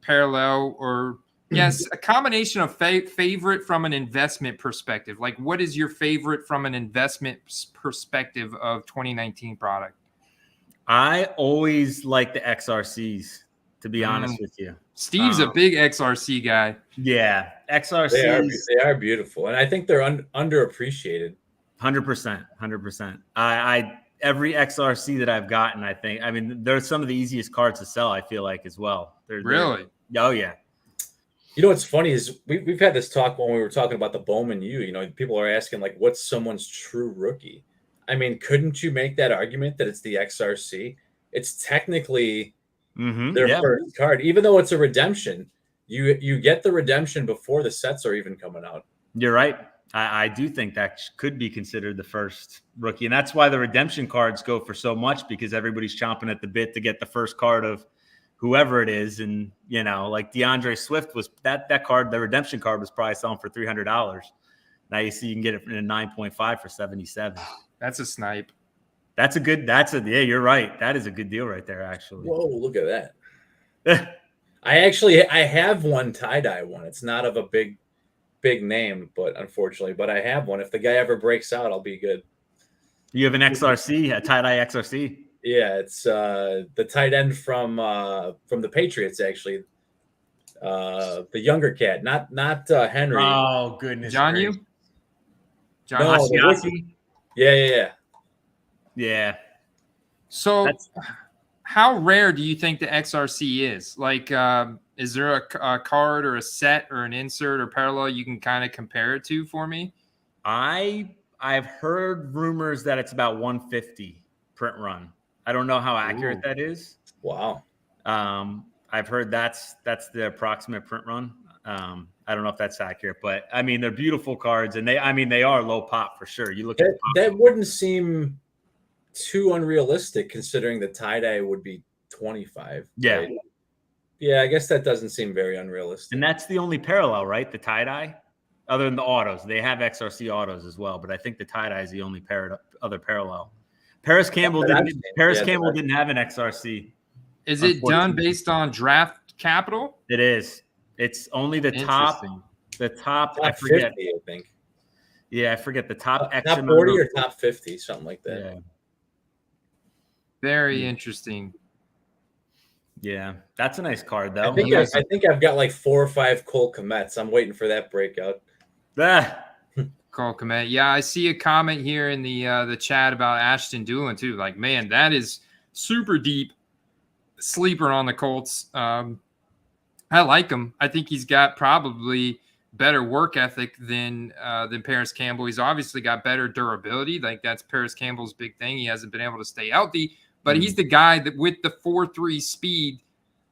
Parallel, or a combination of favorite from an investment perspective? Like, what is your favorite from an investment perspective of 2019 product?
I always like the XRCs, to be honest with you.
Steve's a big XRC guy.
Yeah, XRCs.
They are beautiful, and I think they're underappreciated.
100%. I every XRC that I've gotten, I mean, they're some of the easiest cards to sell, I feel like, as well.
Really?
Oh, yeah.
You know what's funny is we've had this talk when we were talking about the Bowman U. You know, people are asking, like, what's someone's true rookie? I mean, couldn't you make that argument that it's the XRC? It's technically their first card. Even though it's a redemption, you get the redemption before the sets are even coming out.
You're right. I do think that could be considered the first rookie. And that's why the redemption cards go for so much, because everybody's chomping at the bit to get the first card of whoever it is. And, you know, like DeAndre Swift was that card, the redemption card was probably selling for $300. Now you see you can get it in a 9.5 for 77.
That's a snipe.
Yeah, you're right. That is a good deal right there, actually.
Whoa, look at that. I have one tie-dye one. It's not of a big name, but I have one. If the guy ever breaks out, I'll be good.
You have an XRC, a tie-dye XRC?
Yeah, it's the tight end from the Patriots, actually. The younger cat, not Henry.
Oh, goodness.
John
Asiasi? Yeah.
So how rare do you think the XRC is? Like, is there a card or a set or an insert or parallel you can kind of compare it to for me?
I've heard rumors that it's about 150 print run. I don't know how accurate that is.
Wow.
I've heard that's the approximate print run. I don't know if that's accurate, but I mean, they're beautiful cards, and they are low pop for sure. You look at
that wouldn't seem too unrealistic considering the tie-dye would be 25.
Yeah.
Right? Yeah, I guess that doesn't seem very unrealistic.
And that's the only parallel, right? The tie-dye, other than the autos. They have XRC autos as well, but I think the tie-dye is the only other parallel. Paris Campbell didn't have an XRC.
Is it done based on draft capital?
It is. It's only the top. The top. I forget.
50, I think.
Yeah, I forget the top.
Top 40 or top 50, something like that.
Yeah.
Very interesting.
Yeah, that's a nice card, though.
I think I've got like 4 or 5 Cole Kmets. I'm waiting for that breakout.
Cole Kmet. Yeah, I see a comment here in the chat about Ashton Doolin too. Like, man, that is super deep sleeper on the Colts. I like him. I think he's got probably better work ethic than Paris Campbell. He's obviously got better durability. Like, that's Paris Campbell's big thing. He hasn't been able to stay healthy, but he's the guy that with the 4.3 speed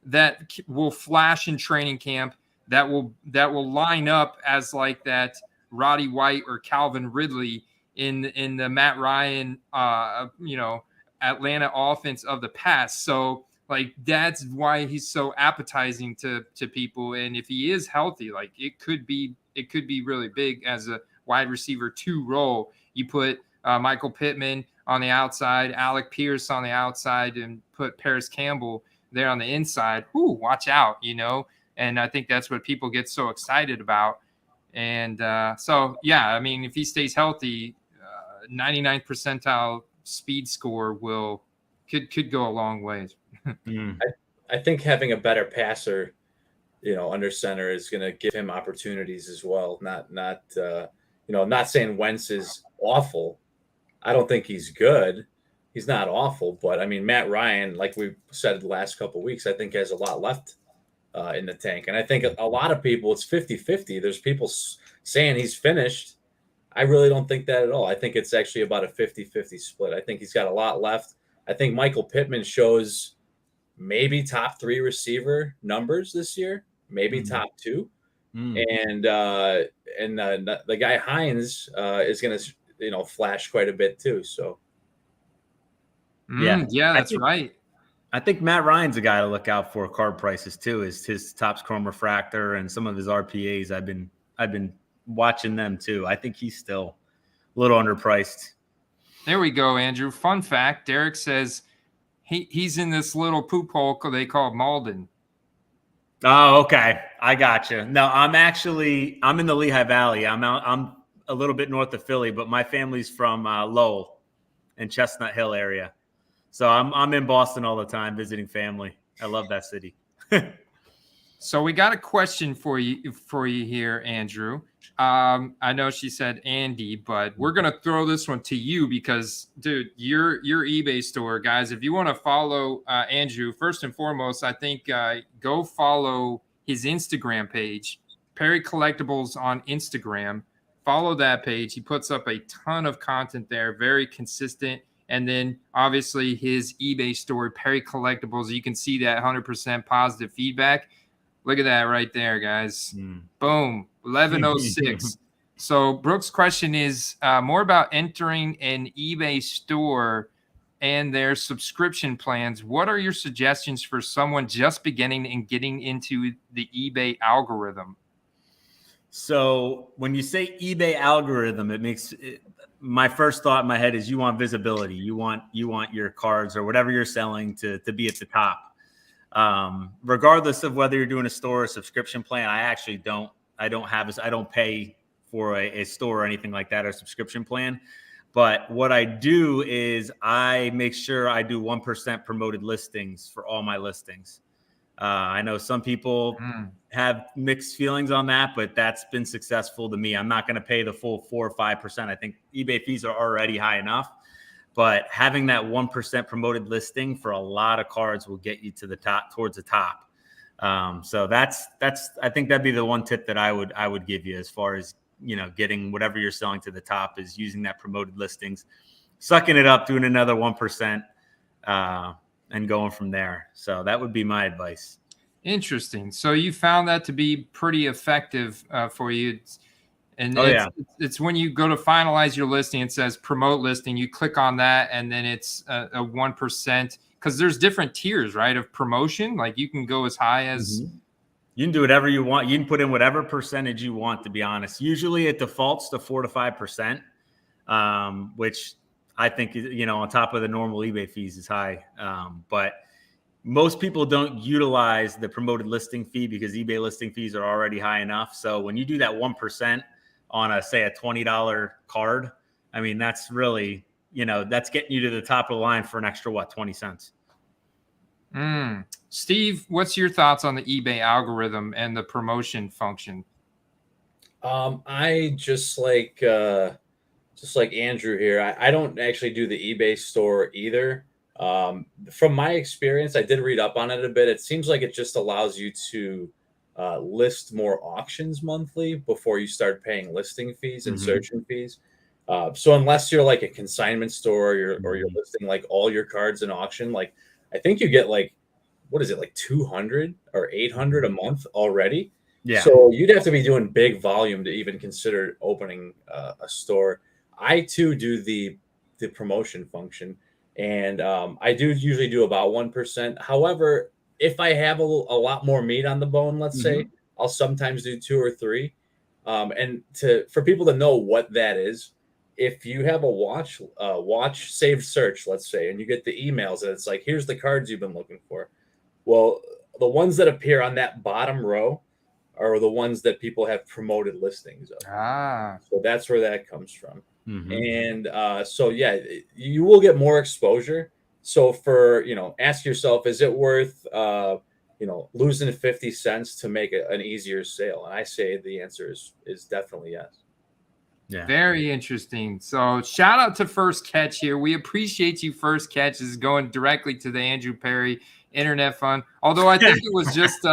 that will flash in training camp, that will line up as like that Roddy White or Calvin Ridley in the Matt Ryan Atlanta offense of the past. So like, that's why he's so appetizing to people. And if he is healthy, like, it could be really big as a wide receiver 2 role. You put Michael Pittman on the outside, Alec Pierce on the outside, and put Paris Campbell there on the inside. Ooh, watch out, And I think that's what people get so excited about. And so, yeah, I mean, if he stays healthy, 99th percentile speed score could go a long way.
I think having a better passer, under center is going to give him opportunities as well. Not saying Wentz is awful. I don't think he's good. He's not awful, but I mean, Matt Ryan, like we said the last couple of weeks, I think has a lot left in the tank. And I think a lot of people, it's 50-50. There's people saying he's finished. I really don't think that at all. I think it's actually about a 50-50 split. I think he's got a lot left. I think Michael Pittman shows maybe top 3 receiver numbers this year, maybe top 2. And the guy Hines is going to, flash quite a bit too. So.
Yeah, that's right.
I think Matt Ryan's a guy to look out for card prices too. Is his Topps Chrome Refractor and some of his RPAs. I've been watching them too. I think he's still a little underpriced.
There we go, Andrew. Fun fact: Derek says he's in this little poop hole they call Malden.
Oh, okay. I got you. No, I'm in the Lehigh Valley. I'm a little bit north of Philly, but my family's from Lowell and Chestnut Hill area. So I'm in Boston all the time visiting family. I love that city.
So we got a question for you here, Andrew. I know she said Andy, but we're gonna throw this one to you because, dude, your eBay store, guys. If you want to follow Andrew, first and foremost, I think go follow his Instagram page, Perry Collectibles on Instagram. Follow that page. He puts up a ton of content there, very consistent. And then obviously his eBay store, Perry Collectibles. You can see that 100% positive feedback. Look at that right there, guys. Boom, 1106. So Brooke's question is more about entering an eBay store and their subscription plans. What are your suggestions for someone just beginning and getting into the eBay algorithm?
So when you say eBay algorithm, my first thought in my head is you want visibility. You want your cards or whatever you're selling to be at the top. Regardless of whether you're doing a store or subscription plan, I don't pay for a store or anything like that or subscription plan. But what I do is I make sure I do 1% promoted listings for all my listings. I know some people have mixed feelings on that, but that's been successful to me. I'm not going to pay the full 4 or 5%. I think eBay fees are already high enough, but having that 1% promoted listing for a lot of cards will get you to the top, towards the top. So that's I think that'd be the one tip that I would give you as far as, getting whatever you're selling to the top is using that promoted listings, sucking it up, doing another 1%, and going from there. So that would be my advice. Interesting.
So you found that to be pretty effective for you. And it's when you go to finalize your listing, it says promote listing. You click on that, and then it's a 1%. Because there's different tiers, right, of promotion. Like you can go as high as...
You can do whatever you want. You can put in whatever percentage you want, to be honest. Usually it defaults to 4 to 5%, which I think, on top of the normal eBay fees is high. But most people don't utilize the promoted listing fee because eBay listing fees are already high enough. So when you do that 1% on a $20 card, I mean, that's really, that's getting you to the top of the line for an extra, 20 cents.
Steve, what's your thoughts on the eBay algorithm and the promotion function?
I just like Andrew here. I don't actually do the eBay store either. From my experience, I did read up on it a bit. It seems like it just allows you to list more auctions monthly before you start paying listing fees and searching fees. So unless you're like a consignment store or you're listing like all your cards in auction, like I think you get like, what is it, like 200 or 800 a month already?
Yeah.
So you'd have to be doing big volume to even consider opening a store. I too do the promotion function, and I do usually do about 1%. However, if I have a lot more meat on the bone, let's say, I'll sometimes do 2 or 3. And for people to know what that is, if you have a watch saved search, let's say, and you get the emails and it's like, here's the cards you've been looking for. Well, the ones that appear on that bottom row are the ones that people have promoted listings of. So that's where that comes from. And so, yeah, you will get more exposure. So ask yourself, is it worth, losing 50 cents to make an easier sale? And I say the answer is definitely yes.
Yeah. Very interesting. So shout out to First Catch here. We appreciate you. First Catch is going directly to the Andrew Perry Internet Fund. Although I think it was just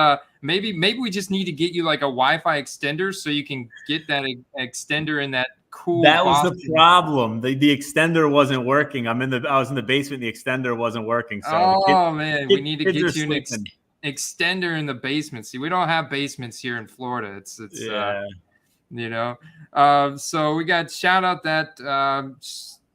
maybe we just need to get you like a Wi-Fi extender so you can get that extender in that cool.
That was the problem. The extender wasn't working. I was in the basement. The extender wasn't working. So
we need to get you an extender in the basement. See, we don't have basements here in Florida. It's so we got shout out that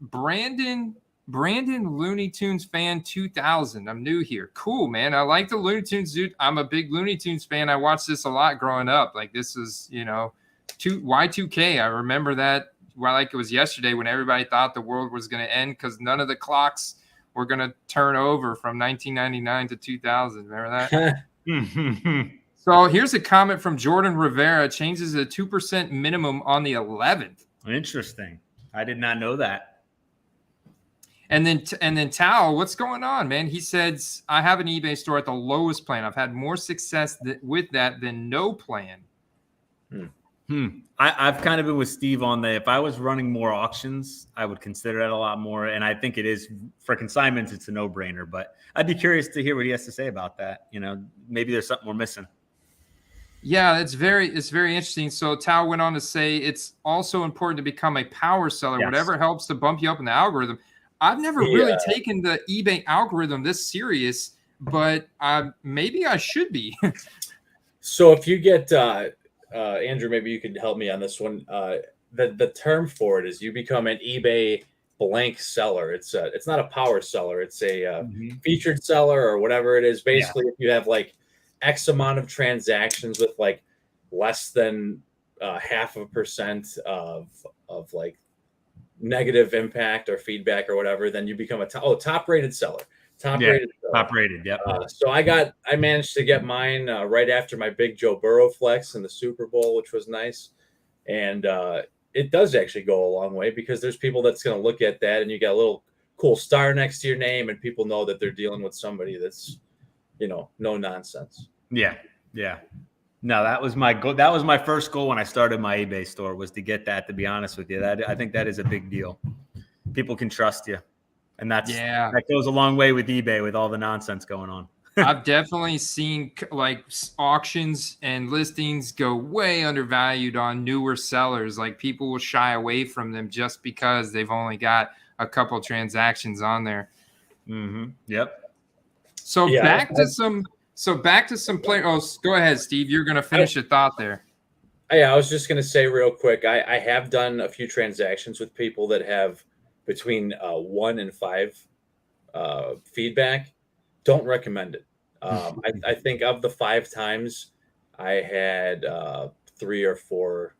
Brandon Looney Tunes fan 2000. I'm new here. Cool, man. I like the Looney Tunes, dude. I'm a big Looney Tunes fan. I watched this a lot growing up. Like this is, Y2K. I remember that like it was yesterday when everybody thought the world was going to end because none of the clocks were going to turn over from 1999 to 2000. Remember that? So here's a comment from Jordan Rivera. Changes the 2% minimum on the 11th.
Interesting. I did not know that.
And then Tao, what's going on, man? He says, I have an eBay store at the lowest plan. I've had more success with that than no plan.
I've kind of been with Steve on that. If I was running more auctions, I would consider that a lot more. And I think it is for consignments, it's a no-brainer. But I'd be curious to hear what he has to say about that. Maybe there's something we're missing.
Yeah, it's very interesting. So Tao went on to say it's also important to become a power seller, whatever helps to bump you up in the algorithm. I've never really taken the eBay algorithm this serious, but maybe I should be.
So if you get Andrew, maybe you could help me on this one. The term for it is you become an eBay blank seller. It's not a power seller. It's a featured seller or whatever it is. Basically, if you have like X amount of transactions with like less than 0.5% of like negative impact or feedback or whatever, then you become a top rated seller. Top rated.
Yep.
So I managed to get mine right after my big Joe Burrow flex in the Super Bowl, which was nice. And it does actually go a long way because there's people that's going to look at that and you got a little cool star next to your name and people know that they're dealing with somebody that's, no nonsense.
Yeah. No, that was my goal. That was my first goal when I started my eBay store, was to get that, to be honest with you. I think that is a big deal. People can trust you. And that goes a long way with eBay with all the nonsense going on.
I've definitely seen like auctions and listings go way undervalued on newer sellers. Like people will shy away from them just because they've only got a couple transactions on there.
Yep.
So back to some player. Oh, go ahead, Steve. You're going to finish your thought there.
Yeah, I was just going to say real quick. I have done a few transactions with people that have between 1 and 5 feedback. Don't recommend it. I think of the 5 times I had 3 or 4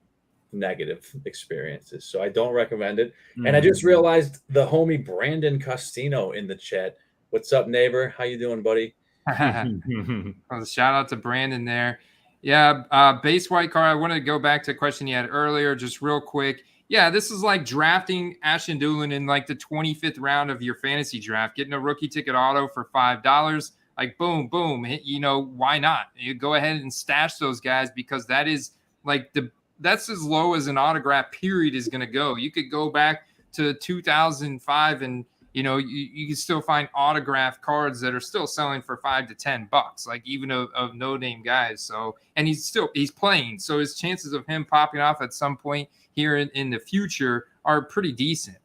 negative experiences. So I don't recommend it. And I just realized the homie Brandon Costino in the chat. What's up, neighbor? How you doing, buddy?
Well, shout out to Brandon there. Yeah, base white card. I wanted to go back to a question you had earlier, just real quick. Yeah, this is like drafting Ashton Doolin in like the 25th round of your fantasy draft, getting a rookie ticket auto for $5. Like, boom, boom. You know, why not? You go ahead and stash those guys because that is like that's as low as an autograph period is going to go. You could go back to 2005 and, you know, you can still find autograph cards that are still selling for $5 to $10, like even of no-name guys. So, and he's playing. So his chances of him popping off at some point here in the future are pretty decent.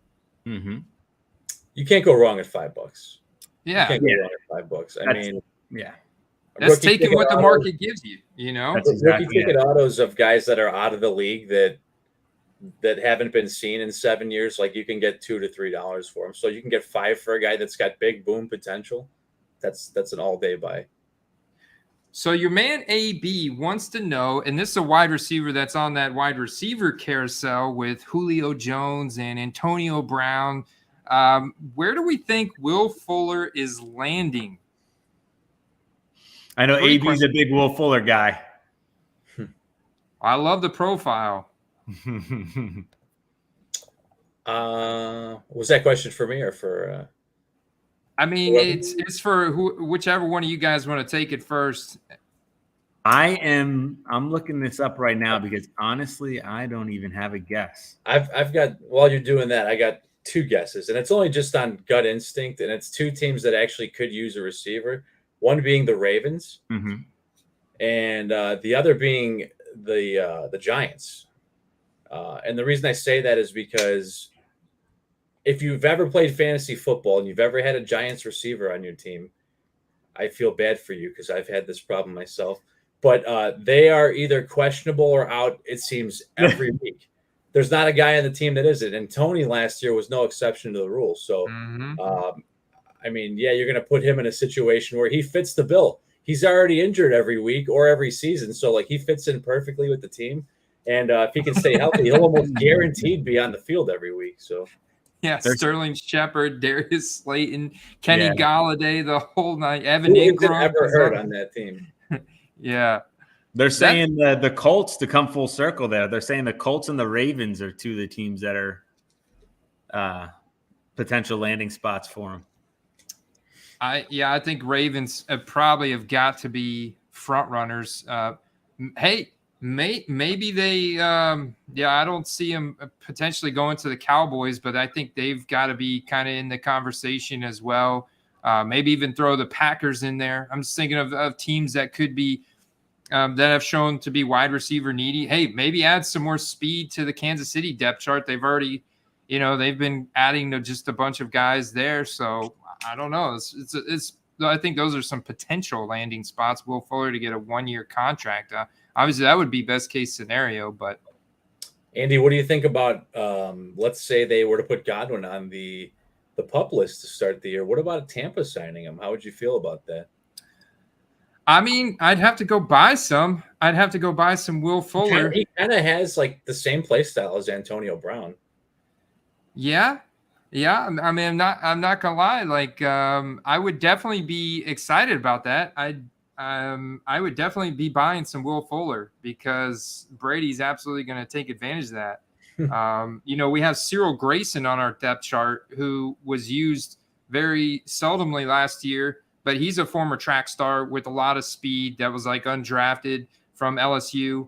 Mm-hmm. You can't go wrong at $5.
Yeah.
You can't go wrong at $5. I mean,
yeah.
That's taking what the market gives you, you know?
That's exactly rookie ticket autos of guys that are out of the league that haven't been seen in 7 years. Like you can get $2 to $3 for them. So you can get $5 for a guy that's got big boom potential. That's an all-day buy.
So your man AB wants to know, and this is a wide receiver that's on that wide receiver carousel with Julio Jones and Antonio Brown. Where do we think Will Fuller is landing?
I know AB's a big Will Fuller guy.
I love the profile.
Was that question for me or for?
I mean, it's for whichever one of you guys want to take it first.
I'm looking this up right now because honestly, I don't even have a guess.
I've got, while you're doing that, I got 2 guesses, and it's only just on gut instinct, and it's 2 teams that actually could use a receiver. One being the Ravens, and the other being the Giants. And the reason I say that is because if you've ever played fantasy football and you've ever had a Giants receiver on your team, I feel bad for you because I've had this problem myself. But they are either questionable or out, it seems, every week. There's not a guy on the team that isn't. And Tony last year was no exception to the rule. So, I mean, yeah, you're going to put him in a situation where he fits the bill. He's already injured every week or every season. So, like, he fits in perfectly with the team. And if he can stay healthy, he'll almost guaranteed be on the field every week. So,
yeah, Sterling Shepard, Darius Slayton, Kenny Galladay, the whole night. Evan
Who
Ingram
ever heard on that team?
Yeah.
They're saying the Colts, to come full circle there, they're saying the Colts and the Ravens are 2 of the teams that are potential landing spots for him.
I think Ravens probably have got to be front runners. Hey, maybe they I don't see them potentially going to the Cowboys, but I think they've got to be kind of in the conversation as well. Maybe even throw the Packers in there. I'm just thinking of teams that could be that have shown to be wide receiver needy. Hey, maybe add some more speed to the Kansas City depth chart. They've already, they've been adding to just a bunch of guys there. So I don't know. I think those are some potential landing spots. Will Fuller to get a 1-year contract. Obviously, that would be best case scenario. But
Andy, what do you think about? Let's say they were to put Godwin on the PUP list to start the year. What about Tampa signing him? How would you feel about that?
I mean, I'd have to go buy some. I'd have to go buy some Will Fuller.
He kind of has like the same play style as Antonio Brown.
Yeah. I mean, I'm not gonna lie. Like, I would definitely be excited about that. I would definitely be buying some Will Fuller because Brady's absolutely going to take advantage of that. We have Cyril Grayson on our depth chart who was used very seldomly last year, but he's a former track star with a lot of speed that was like undrafted from LSU,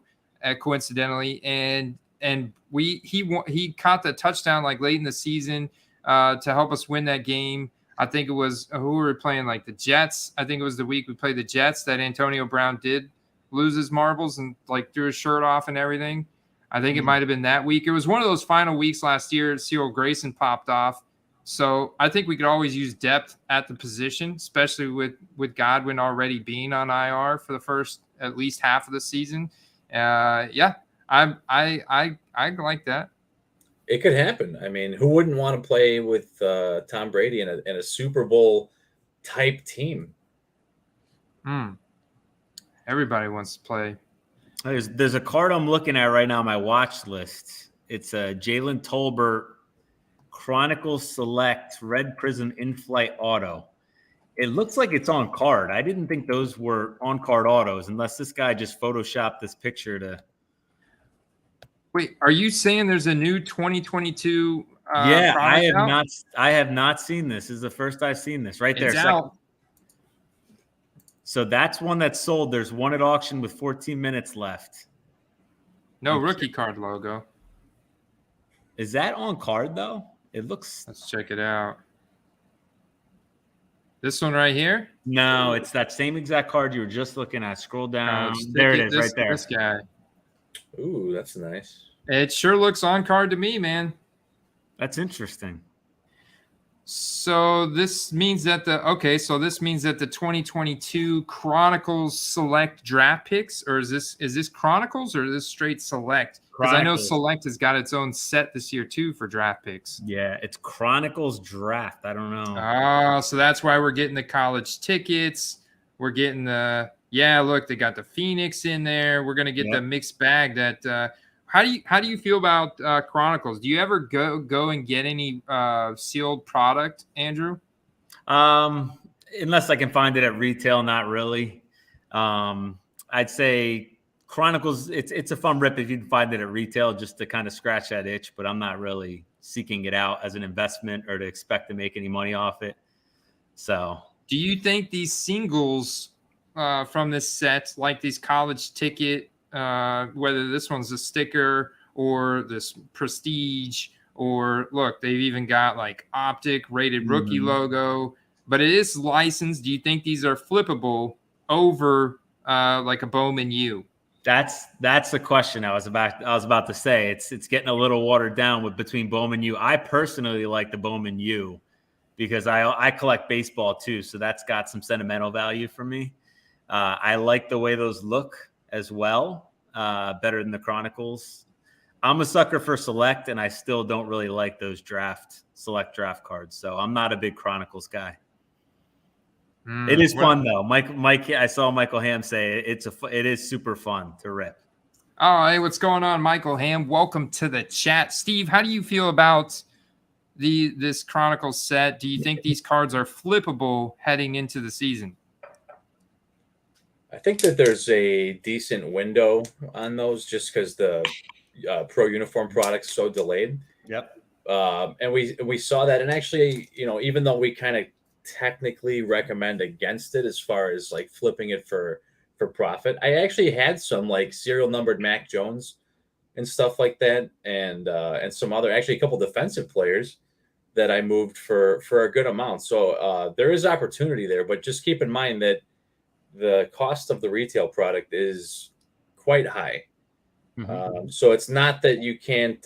coincidentally. And he caught the touchdown like late in the season to help us win that game. I think it was who we were playing, like the Jets. I think it was the week we played the Jets that Antonio Brown did lose his marbles and like threw his shirt off and everything. I think it might have been that week. It was one of those final weeks last year. Cyril Grayson popped off. So I think we could always use depth at the position, especially with Godwin already being on IR for the first at least half of the season. I like that.
It could happen. I mean, who wouldn't want to play with Tom Brady in a Super Bowl type team?
Everybody wants to play.
There's a card I'm looking at right now on my watch list. It's a Jalen Tolbert Chronicles Select Red Prism In-Flight Auto. It looks like it's on card. I didn't think those were on card autos unless this guy just photoshopped this picture to.
Wait, are you saying there's a new 2022?
Yeah, I have
out?
not. I have not seen this. This is the first I've seen this right there.
It's out.
So that's one that's sold. There's one at auction with 14 minutes left.
No rookie card logo.
Is that on card though? It looks.
Let's check it out. This one right here?
No, it's that same exact card you were just looking at. Scroll down. There it is, right there.
This guy.
Ooh, that's nice.
It sure looks on card to me, man.
That's interesting.
So this means that the 2022 Chronicles Select draft picks, or is this Chronicles or is this straight Select? Because I know Select has got its own set this year too for draft picks.
Yeah, it's Chronicles Draft. I don't know.
Oh, so that's why we're getting the college tickets. We're getting look, they got the Phoenix in there. We're gonna get the mixed bag. That how do you feel about Chronicles? Do you ever go and get any sealed product, Andrew?
Unless I can find it at retail, not really. I'd say Chronicles, it's a fun rip if you can find it at retail just to kind of scratch that itch, but I'm not really seeking it out as an investment or to expect to make any money off it. So
do you think these singles from this set, like these college ticket, whether this one's a sticker or this prestige, or look, they've even got like optic rated rookie logo, but it is licensed. Do you think these are flippable over like a Bowman U?
That's the question I was about to say. It's getting a little watered down between Bowman U. I personally like the Bowman U because I collect baseball too, so that's got some sentimental value for me. I like the way those look as well, better than the Chronicles. I'm a sucker for Select, and I still don't really like those Select draft cards, so I'm not a big Chronicles guy. It is fun though. Mike, I saw Michael Ham say it is super fun to rip.
Oh, hey, what's going on, Michael Ham? Welcome to the chat. Steve, how do you feel about this Chronicles set? Do you think these cards are flippable heading into the season?
I think that there's a decent window on those just because the pro uniform product's so delayed.
Yep.
And we saw that, and actually, even though we kind of technically recommend against it as far as like flipping it for profit, I actually had some like serial numbered Mac Jones and stuff like that, and some other, actually a couple defensive players that I moved for a good amount. So there is opportunity there, but just keep in mind that the cost of the retail product is quite high. Mm-hmm. So it's not that you can't,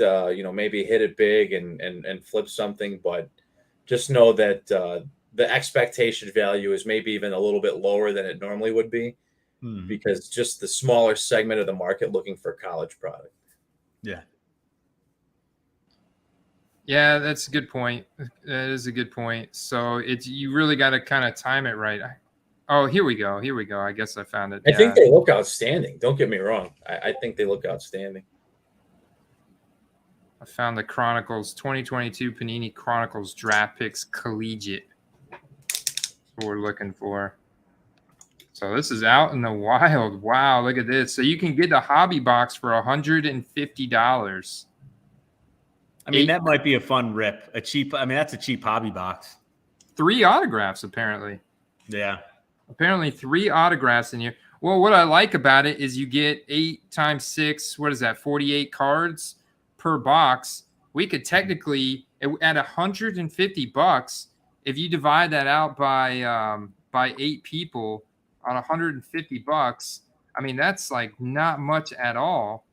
maybe hit it big and flip something, but just know that the expectation value is maybe even a little bit lower than it normally would be because just the smaller segment of the market looking for college product.
Yeah.
Yeah, that's a good point. That is a good point. So you really got to kind of time it right. Oh, here we go. I guess I found it.
I think they look outstanding. Don't get me wrong. I think they look outstanding.
I found the Chronicles 2022 Panini Chronicles Draft Picks Collegiate. That's what we're looking for. So this is out in the wild. Wow, look at this. So you can get the hobby box for $150.
I mean, that might be a fun rip. That's a cheap hobby box.
3 autographs, apparently.
Yeah.
Apparently 3 autographs in here. Well, what I like about it is you get 8 times 6. What is that? 48 cards per box. We could technically, at $150, if you divide that out by 8 people on $150, I mean, that's like not much at all.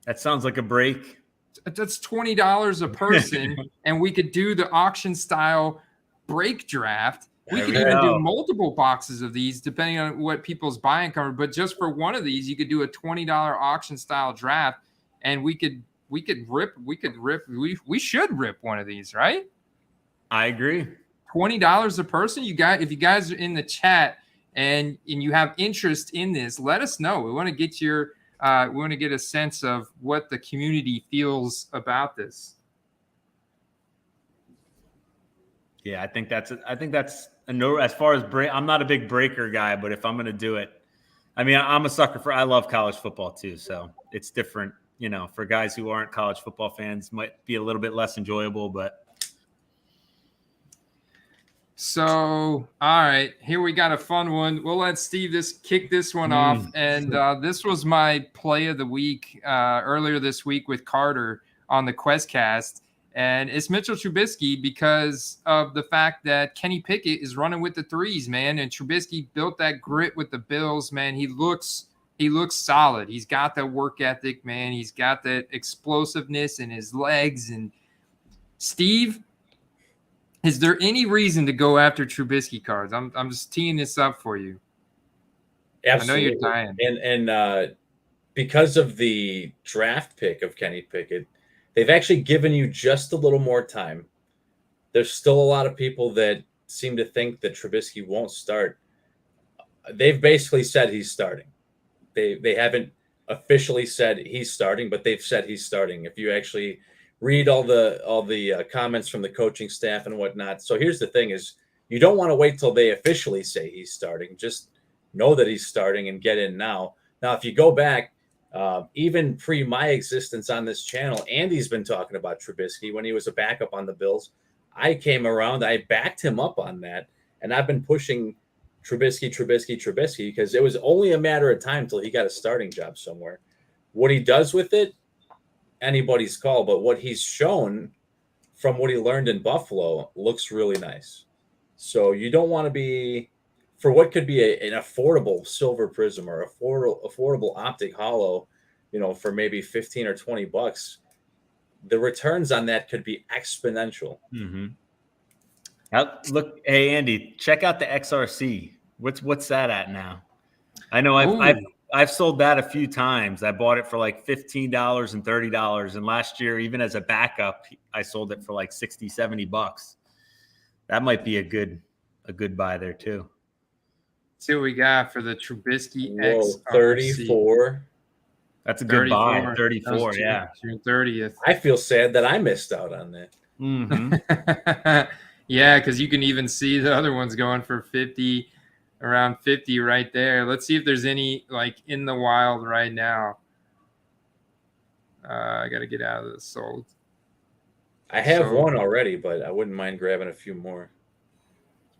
That sounds like a break.
That's $20 a person, and we could do the auction style break draft. We could even do multiple boxes of these depending on what people's buying cover. But just for one of these, you could do a $20 auction style draft, and we should rip one of these, right?
I agree.
$20 a person. If you guys are in the chat and you have interest in this, let us know. We want to get your We want to get a sense of what the community feels about this.
Yeah, I think that's a no. As far as I'm not a big breaker guy, but if I'm going to do it, I mean, I'm a sucker for. I love college football too, so it's different. You know, for guys who aren't college football fans, might be a little bit less enjoyable, but.
So, all right, here we got a fun one. We'll let Steve kick this one off. And this was my play of the week earlier this week with Carter on the Questcast. And it's Mitchell Trubisky because of the fact that Kenny Pickett is running with the threes, man. And Trubisky built that grit with the Bills, man. He looks solid. He's got that work ethic, man. He's got that explosiveness in his legs. And Steve, is there any reason to go after Trubisky cards? I'm just teeing this up for you.
Absolutely.
I know you're dying.
And because of the draft pick of Kenny Pickett, they've actually given you just a little more time. There's still a lot of people that seem to think that Trubisky won't start. They've basically said he's starting. They haven't officially said he's starting, but they've said he's starting. If you actually read all the comments from the coaching staff and whatnot. So here's the thing is you don't want to wait till they officially say he's starting. Just know that he's starting and get in now. Now, if you go back, even pre my existence on this channel, Andy's been talking about Trubisky when he was a backup on the Bills. I came around, I backed him up on that, and I've been pushing Trubisky because it was only a matter of time till he got a starting job somewhere. What he does with it, anybody's call, but what he's shown from what he learned in Buffalo looks really nice. So you don't want to be for what could be an affordable silver prism or affordable optic hollow, for maybe 15 or 20 bucks. The returns on that could be exponential.
Mm-hmm. Look, hey Andy, check out the XRC. What's that at now? I know I've sold that a few times. I bought it for like $15 and $30. And last year, even as a backup, I sold it for like 60, 70 bucks. That might be a good buy there too.
See what we got for the Trubisky
X 34.
That's a good buy. 34, yeah.
June 30th.
I feel sad that I missed out on that.
Mm-hmm.
Yeah, because you can even see the other ones going for 50. Around 50 right there. Let's see if there's any like in the wild right now. I got to get out of this sold.
I have one already, but I wouldn't mind grabbing a few more.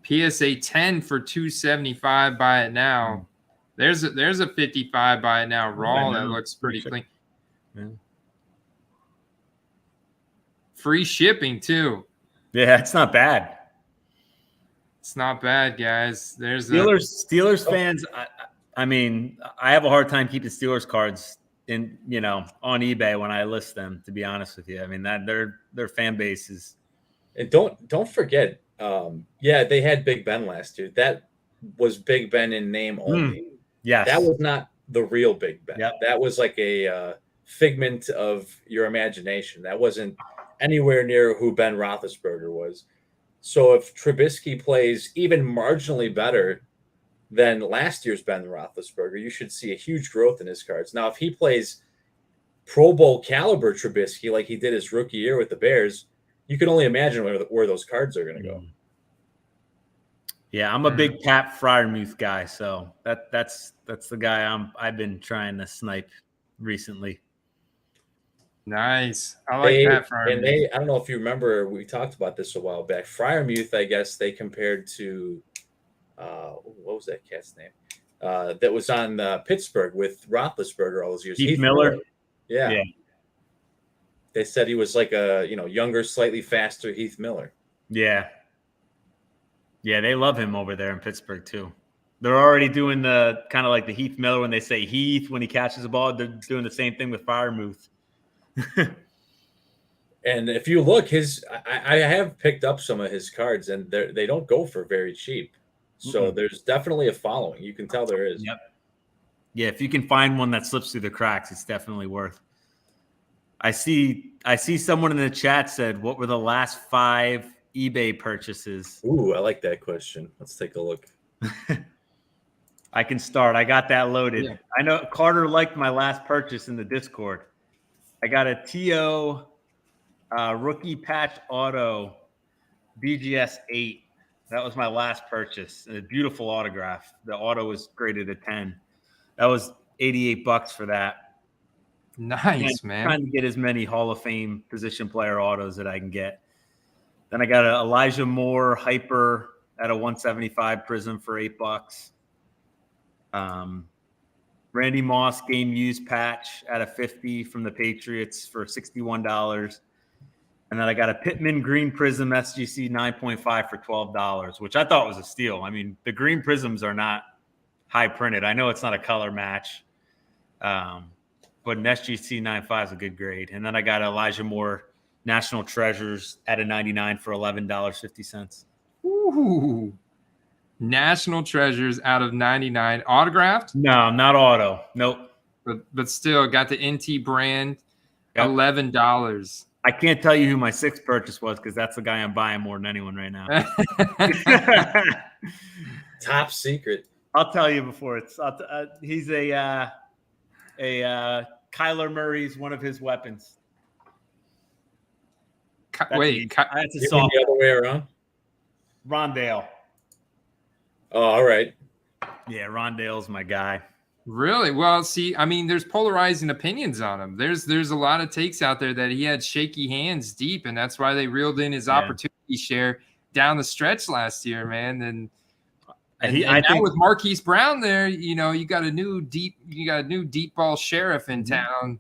PSA 10 for $275. Buy it now. There's a 55 buy it now raw that looks pretty clean.
Yeah.
Free shipping too.
Yeah, it's not bad.
It's not bad, guys. There's
Steelers fans. I mean, I have a hard time keeping Steelers cards on eBay when I list them. To be honest with you, I mean that their fan base is.
And don't forget, they had Big Ben last year. That was Big Ben in name only.
Yes,
that was not the real Big Ben.
Yep.
That was like a figment of your imagination. That wasn't anywhere near who Ben Roethlisberger was. So if Trubisky plays even marginally better than last year's Ben Roethlisberger, you should see a huge growth in his cards. Now, if he plays Pro Bowl caliber Trubisky like he did his rookie year with the Bears, you can only imagine where those cards are going to go.
Yeah, I'm a big Pat Freiermuth guy, so that's the guy I've been trying to snipe recently.
Nice. I like Pat Freiermuth.
And I don't know if you remember, we talked about this a while back. Freiermuth, I guess they compared to what was that cat's name? That was on Pittsburgh with Roethlisberger all those years.
Heath Miller.
Yeah. They said he was like a younger, slightly faster Heath Miller.
Yeah. Yeah, they love him over there in Pittsburgh too. They're already doing the kind of like the Heath Miller when they say Heath when he catches the ball. They're doing the same thing with Freiermuth.
And if you look, I have picked up some of his cards, and they don't go for very cheap. So there's definitely a following. You can tell there is.
Yep. Yeah, if you can find one that slips through the cracks, it's definitely worth. I see someone in the chat said, "What were the last 5 eBay purchases?"
Ooh, I like that question. Let's take a look.
I can start. I got that loaded.
Yeah.
I know Carter liked my last purchase in the Discord. I got a TO rookie patch auto BGS 8. That was my last purchase. A beautiful autograph. The auto was graded a 10. That was $88 for that.
Nice, man.
Trying to get as many Hall of Fame position player autos that I can get. Then I got an Elijah Moore Hyper at a 175 Prism for $8. Randy Moss game used patch at a 50 from the Patriots for $61. And then I got a Pittman Green Prism SGC 9.5 for $12, which I thought was a steal. I mean, the green prisms are not high printed. I know it's not a color match, but an SGC 9.5 is a good grade. And then I got Elijah Moore National Treasures at a 99 for $11.50.
Ooh. National Treasures out of 99. Autographed?
No, not auto. Nope.
But still got the NT brand.
Yep.
$11.
I can't tell you who my sixth purchase was because that's the guy I'm buying more than anyone right now.
Top secret.
I'll tell you before it's. He's a Kyler Murray's one of his weapons.
That's
the other way around.
Rondale.
Oh, all right.
Yeah, Rondale's my guy.
Really? Well, see, I mean, there's polarizing opinions on him. There's a lot of takes out there that he had shaky hands deep, and that's why they reeled in his opportunity share down the stretch last year, man. And now with Marquise Brown there, you know, you got a new deep ball sheriff in town.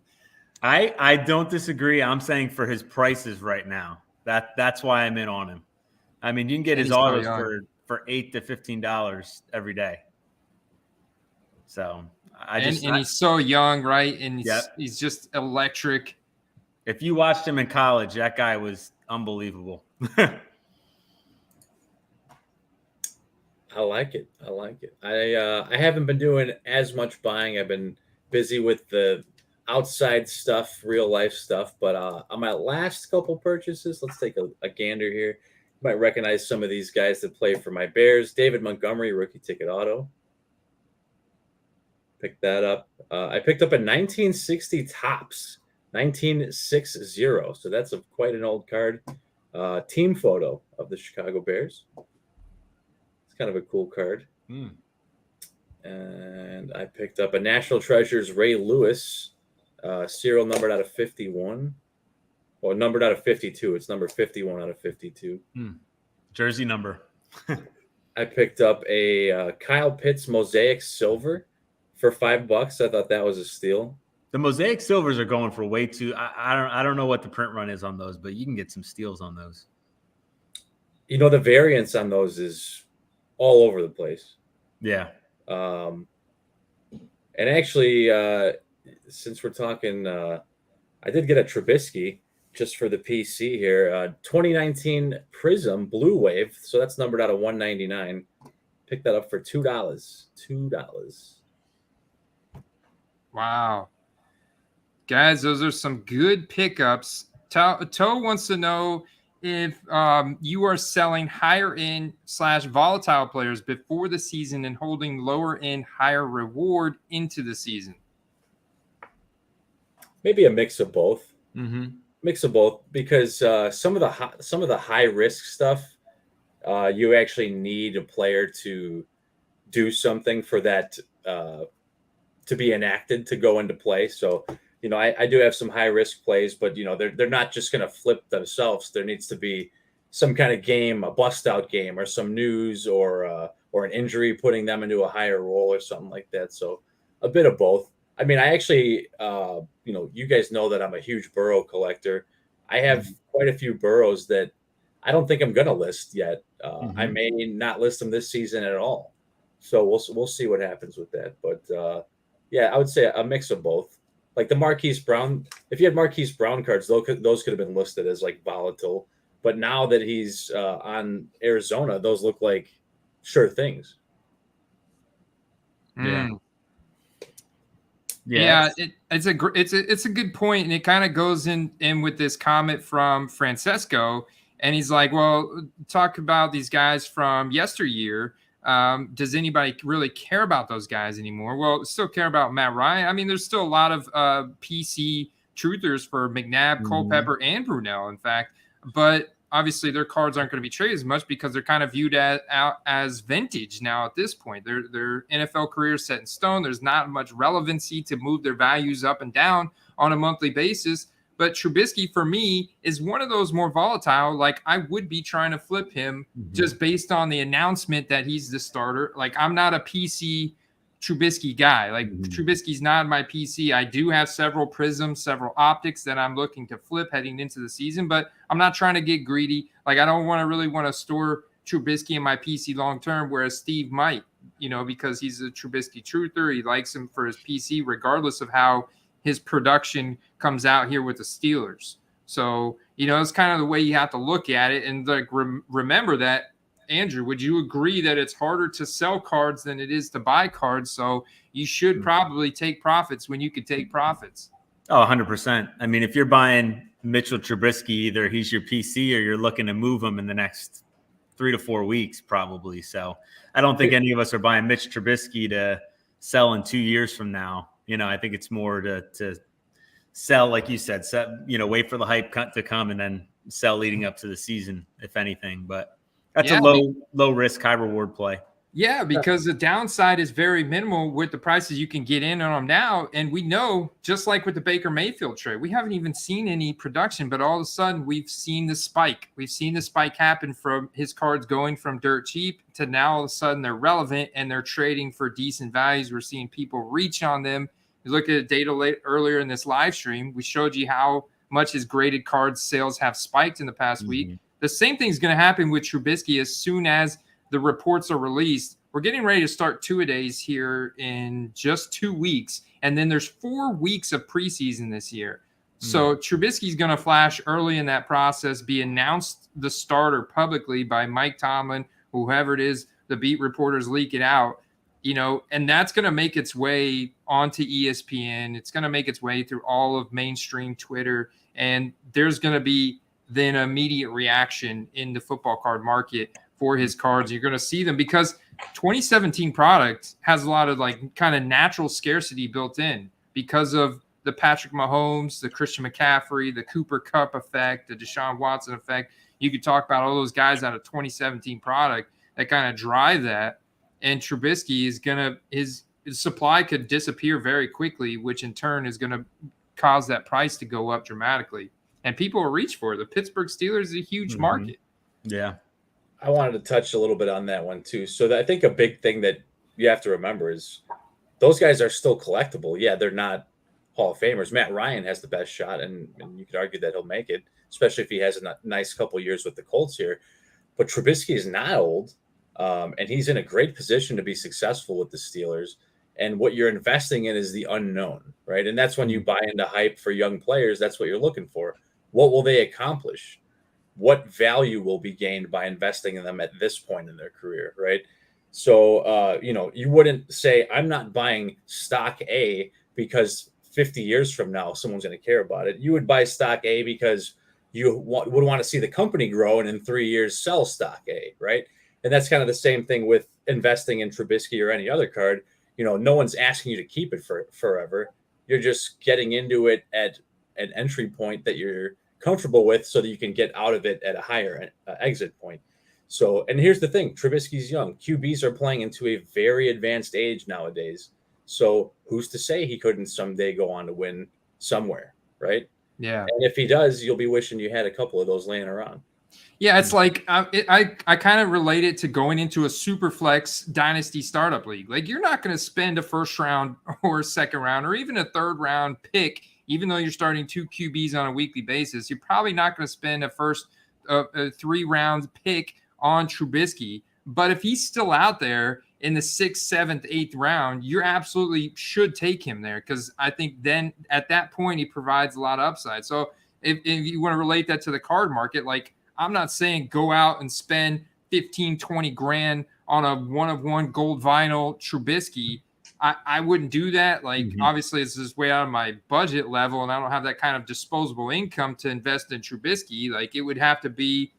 I don't disagree. I'm saying for his prices right now, that's why I'm in on him. I mean, you can get his autos for $8 to $15 every day. So and he's so young, right? And he's just electric. If you watched him in college, that guy was unbelievable.
I like it. I haven't been doing as much buying. I've been busy with the outside stuff, real life stuff. But on my last couple purchases, let's take a gander here. You might recognize some of these guys that play for my Bears. David Montgomery, rookie ticket auto. Picked that up. I picked up a 1960 Topps, 1960. So that's quite an old card. Team photo of the Chicago Bears. It's kind of a cool card. And I picked up a National Treasures Ray Lewis, serial numbered out of 51. Well, numbered out of 52. It's number 51 out of 52.
Jersey number.
I picked up a Kyle Pitts Mosaic Silver for $5. I thought that was a steal.
The Mosaic Silvers are going for way too. I don't know what the print run is on those, but you can get some steals on those.
You know, the variance on those is all over the place.
Yeah.
And actually, since we're talking, I did get a Trubisky just for the PC here. 2019 Prism Blue Wave. So that's numbered out of 199. Picked that up for $2. $2.
Wow. Guys, those are some good pickups. Toe wants to know if you are selling higher end / volatile players before the season and holding lower end higher reward into the season.
Maybe a mix of both.
Mm-hmm.
Because some of the high risk stuff, you actually need a player to do something for that to be enacted to go into play. So, you know, I do have some high risk plays, but you know, they're not just going to flip themselves. There needs to be some kind of game, a bust out game, or some news, or an injury putting them into a higher role or something like that. So a bit of both. I mean, I actually, you know, you guys know that I'm a huge Burrow collector. I have quite a few Burrows that I don't think I'm going to list yet. I may not list them this season at all. So we'll see what happens with that. But yeah, I would say a mix of both. Like the Marquise Brown, if you had Marquise Brown cards, those could have been listed as like volatile. But now that he's on Arizona, those look like sure things.
Yeah. Yeah, it's a good point, and it kind of goes in with this comment from Francesco, and he's like, "Well, talk about these guys from yesteryear. Does anybody really care about those guys anymore? Well, still care about Matt Ryan. I mean, there's still a lot of PC truthers for McNabb, Culpepper, and Brunell, in fact. But obviously, their cards aren't going to be traded as much because they're kind of viewed as vintage now at this point. Their NFL careers set in stone. There's not much relevancy to move their values up and down on a monthly basis. But Trubisky, for me, is one of those more volatile. Like, I would be trying to flip him just based on the announcement that he's the starter. Like, I'm not a PC Trubisky guy. Like, Trubisky's not my PC. I do have several prisms, several optics that I'm looking to flip heading into the season, but I'm not trying to get greedy. Like, I don't really want to store Trubisky in my PC long term, whereas Steve might, because he's a Trubisky truther. He likes him for his PC, regardless of how his production comes out here with the Steelers. So, it's kind of the way you have to look at it. And like, remember that, Andrew, would you agree that it's harder to sell cards than it is to buy cards? So you should probably take profits when you could take profits.
Oh, 100%. I mean, if you're buying Mitchell Trubisky, either he's your PC or you're looking to move him in the next 3 to 4 weeks, probably. So I don't think any of us are buying Mitch Trubisky to sell in 2 years from now. I think it's more to sell, like you said, wait for the hype to come and then sell leading up to the season, if anything. But that's a low risk, high reward play.
Yeah, because the downside is very minimal with the prices you can get in on them now. And we know, just like with the Baker Mayfield trade, we haven't even seen any production, but all of a sudden we've seen the spike. We've seen the spike happen from his cards going from dirt cheap to now all of a sudden they're relevant and they're trading for decent values. We're seeing people reach on them. You look at the data earlier in this live stream, we showed you how much his graded card sales have spiked in the past week. The same thing is going to happen with Trubisky as soon as the reports are released. We're getting ready to start two-a-days here in just 2 weeks, and then there's 4 weeks of preseason this year. So Trubisky's going to flash early in that process, be announced the starter publicly by Mike Tomlin, whoever it is, the beat reporters leak it out, and that's going to make its way onto ESPN. It's going to make its way through all of mainstream Twitter, and there's going to be then immediate reaction in the football card market for his cards. You're going to see them because 2017 product has a lot of like kind of natural scarcity built in because of the Patrick Mahomes, the Christian McCaffrey, the Cooper Kupp effect, the Deshaun Watson effect. You could talk about all those guys out of 2017 product that kind of drive that. And Trubisky is going to, his supply could disappear very quickly, which in turn is going to cause that price to go up dramatically. And people will reach for it. The Pittsburgh Steelers is a huge market.
Yeah.
I wanted to touch a little bit on that one too. So I think a big thing that you have to remember is those guys are still collectible. Yeah, they're not Hall of Famers. Matt Ryan has the best shot, and you could argue that he'll make it, especially if he has a nice couple of years with the Colts here. But Trubisky is not old, and he's in a great position to be successful with the Steelers. And what you're investing in is the unknown, right? And that's when you buy into hype for young players. That's what you're looking for. What will they accomplish? What value will be gained by investing in them at this point in their career, right? So, you wouldn't say, I'm not buying stock A because 50 years from now, someone's going to care about it. You would buy stock A because you would want to see the company grow and in 3 years sell stock A, right? And that's kind of the same thing with investing in Trubisky or any other card. No one's asking you to keep it for forever. You're just getting into it at an entry point that you're comfortable with so that you can get out of it at a higher exit point. So, and here's the thing, Trubisky's young. QBs are playing into a very advanced age nowadays. So who's to say he couldn't someday go on to win somewhere, right?
Yeah.
And if he does, you'll be wishing you had a couple of those laying around.
Yeah, it's like I kind of relate it to going into a super flex dynasty startup league. Like, you're not going to spend a first round or a second round or even a third round pick, even though you're starting 2 QBs on a weekly basis. You're probably not going to spend a 3 round pick on Trubisky. But if he's still out there in the 6th, 7th, 8th round, you absolutely should take him there, because I think then at that point he provides a lot of upside. So if you want to relate that to the card market, like, I'm not saying go out and spend 15, 20 grand on a 1-of-1 gold vinyl Trubisky. I wouldn't do that. Like, obviously this is way out of my budget level and I don't have that kind of disposable income to invest in Trubisky. Like, it would have to be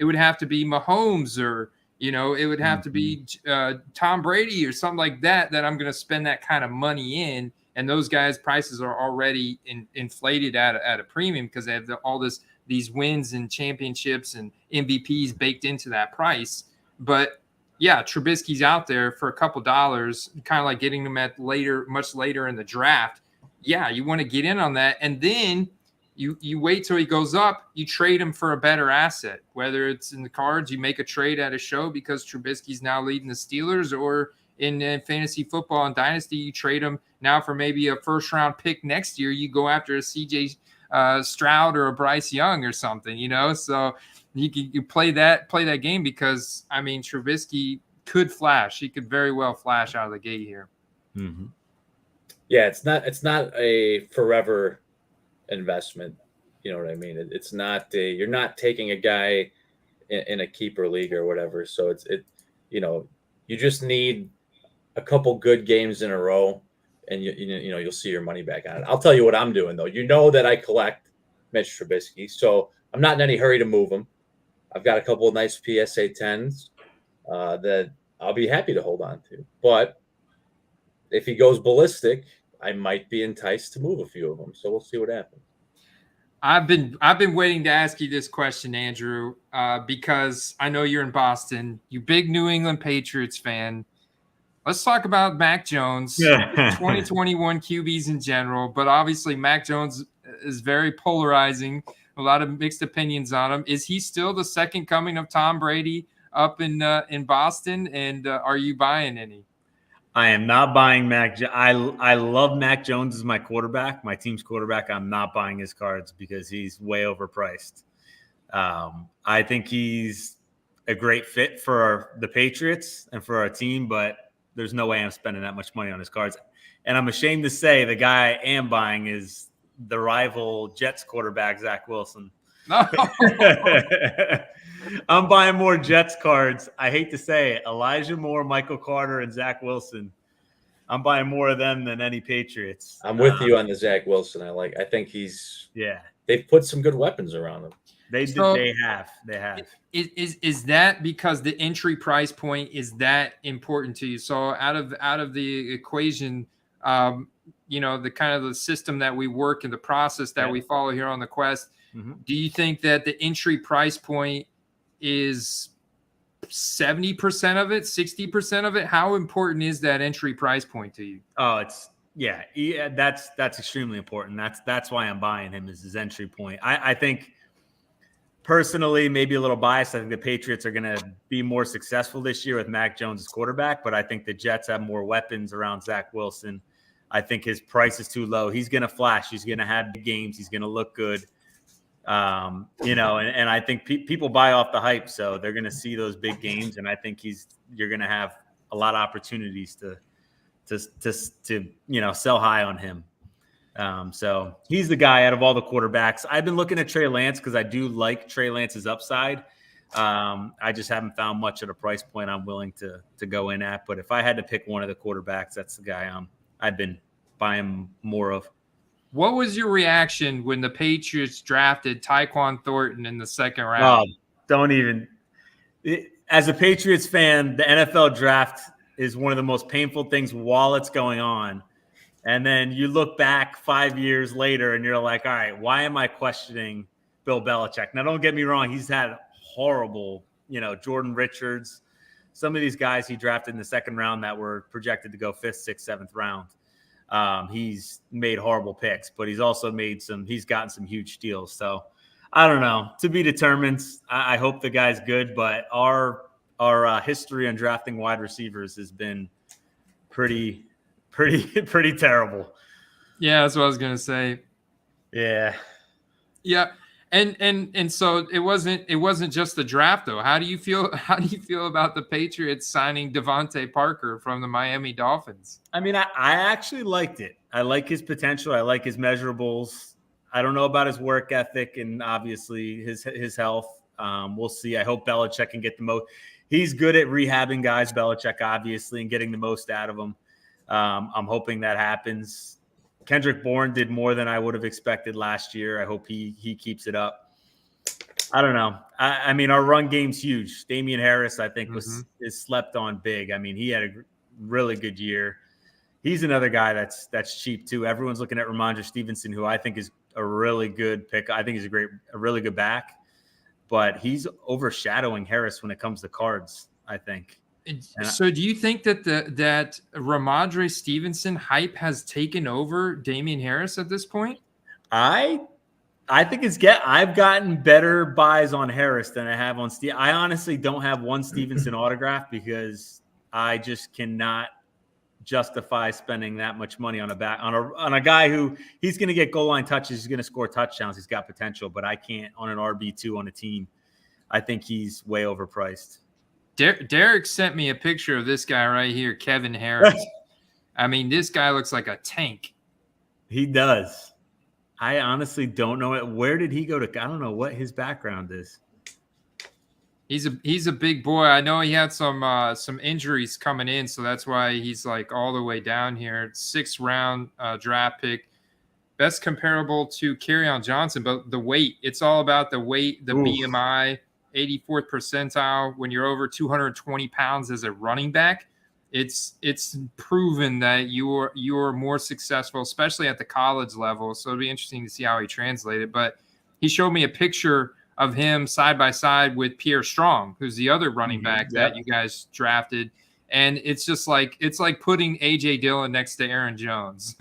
Mahomes or, It would have to be Tom Brady or something like that I'm going to spend that kind of money in. And those guys' prices are already inflated at a premium because they have these wins and championships and MVPs baked into that price. But yeah, Trubisky's out there for a couple dollars, kind of like getting them much later in the draft. Yeah, you want to get in on that. And then you wait till he goes up, you trade him for a better asset, whether it's in the cards, you make a trade at a show because Trubisky's now leading the Steelers, or in fantasy football and dynasty, you trade him now for maybe a first round pick next year. You go after a CJ Stroud or a Bryce Young or something, so you play that game because Trubisky could flash. He could very well flash out of the gate here.
Mm-hmm. Yeah, it's not a forever investment. You know what I mean? It's not you're not taking a guy in a keeper league or whatever. So you just need a couple good games in a row, and you'll see your money back on it. I'll tell you what I'm doing though. That I collect Mitch Trubisky, so I'm not in any hurry to move him. I've got a couple of nice PSA 10s that I'll be happy to hold on to. But if he goes ballistic, I might be enticed to move a few of them. So we'll see what happens.
I've been waiting to ask you this question, Andrew, because I know you're in Boston. You big New England Patriots fan. Let's talk about Mac Jones, 2021 QBs in general. But obviously, Mac Jones is very polarizing. A lot of mixed opinions on him. Is he still the second coming of Tom Brady up in Boston? And are you buying any?
I am not buying Mac. I love Mac Jones as my quarterback, my team's quarterback. I'm not buying his cards because he's way overpriced. I think he's a great fit for the Patriots and for our team, but there's no way I'm spending that much money on his cards. And I'm ashamed to say the guy I am buying is the rival Jets quarterback, Zach Wilson. No. I'm buying more Jets cards. I hate to say it. Elijah Moore, Michael Carter, and Zach Wilson. I'm buying more of them than any Patriots.
I'm with you on the Zach Wilson. I think he's they've put some good weapons around him.
They have.
Is that because the entry price point is that important to you? So out of the equation, the kind of the system that we work and the process that we follow here on the Quest, do you think that the entry price point is 70% of it, 60% of it? How important is that entry price point to you?
Oh, that's extremely important. That's why I'm buying him, is his entry point. I think personally, maybe a little biased, I think the Patriots are going to be more successful this year with Mac Jones as quarterback, but I think the Jets have more weapons around Zach Wilson. I think his price is too low. He's going to flash. He's going to have big games. He's going to look good. And I think people buy off the hype, so they're going to see those big games, and I think you're going to have a lot of opportunities to sell high on him. So he's the guy out of all the quarterbacks. I've been looking at Trey Lance because I do like Trey Lance's upside. I just haven't found much at a price point I'm willing to go in at. But if I had to pick one of the quarterbacks, that's the guy I've been buying more of.
What was your reaction when the Patriots drafted Tyquan Thornton in the second round?
Oh, don't even. As a Patriots fan, the NFL draft is one of the most painful things while it's going on. And then you look back 5 years later and you're like, all right, why am I questioning Bill Belichick? Now, don't get me wrong. He's had horrible, Jordan Richards, some of these guys he drafted in the second round that were projected to go 5th, 6th, 7th round. He's made horrible picks, but he's also he's gotten some huge steals. So I don't know, to be determined. I hope the guy's good, but our history on drafting wide receivers has been pretty terrible.
Yeah, that's what I was gonna say.
Yeah.
And so it wasn't just the draft though. How do you feel about the Patriots signing Devonta Parker from the Miami Dolphins?
I mean, I actually liked it. I like his potential. I like his measurables. I don't know about his work ethic and obviously his health. We'll see. I hope Belichick can get the most. He's good at rehabbing guys, Belichick, obviously, and getting the most out of them. I'm hoping that happens. Kendrick Bourne did more than I would have expected last year. I hope he keeps it up. I don't know. I mean, our run game's huge. Damian Harris, I think, is slept on big. I mean, he had a really good year. He's another guy that's cheap too. Everyone's looking at Ramondre Stevenson, who I think is a really good pick. I think he's a really good back, but he's overshadowing Harris when it comes to cards, I think.
So do you think that that Ramondre Stevenson hype has taken over Damian Harris at this point?
I think I've gotten better buys on Harris than I have on Steve. I honestly don't have one Stevenson autograph because I just cannot justify spending that much money on a guy who he's going to get goal line touches, he's going to score touchdowns, he's got potential, but I can't on an RB2 on a team. I think he's way overpriced.
Derek sent me a picture of this guy right here, Kevin Harris. I mean, this guy looks like a tank.
He does. I honestly don't know it. Where did he go to? I don't know what his background is.
He's a big boy. I know he had some injuries coming in, so that's why he's like all the way down here. 6th round draft pick, best comparable to Kerryon Johnson, but the weight. It's all about the weight, the BMI, 84th percentile. When you're over 220 pounds as a running back, it's proven that you're more successful, especially at the college level. So it'll be interesting to see how he translated. But he showed me a picture of him side by side with Pierre Strong, who's the other running back that you guys drafted. And it's just like, it's like putting AJ Dillon next to Aaron Jones.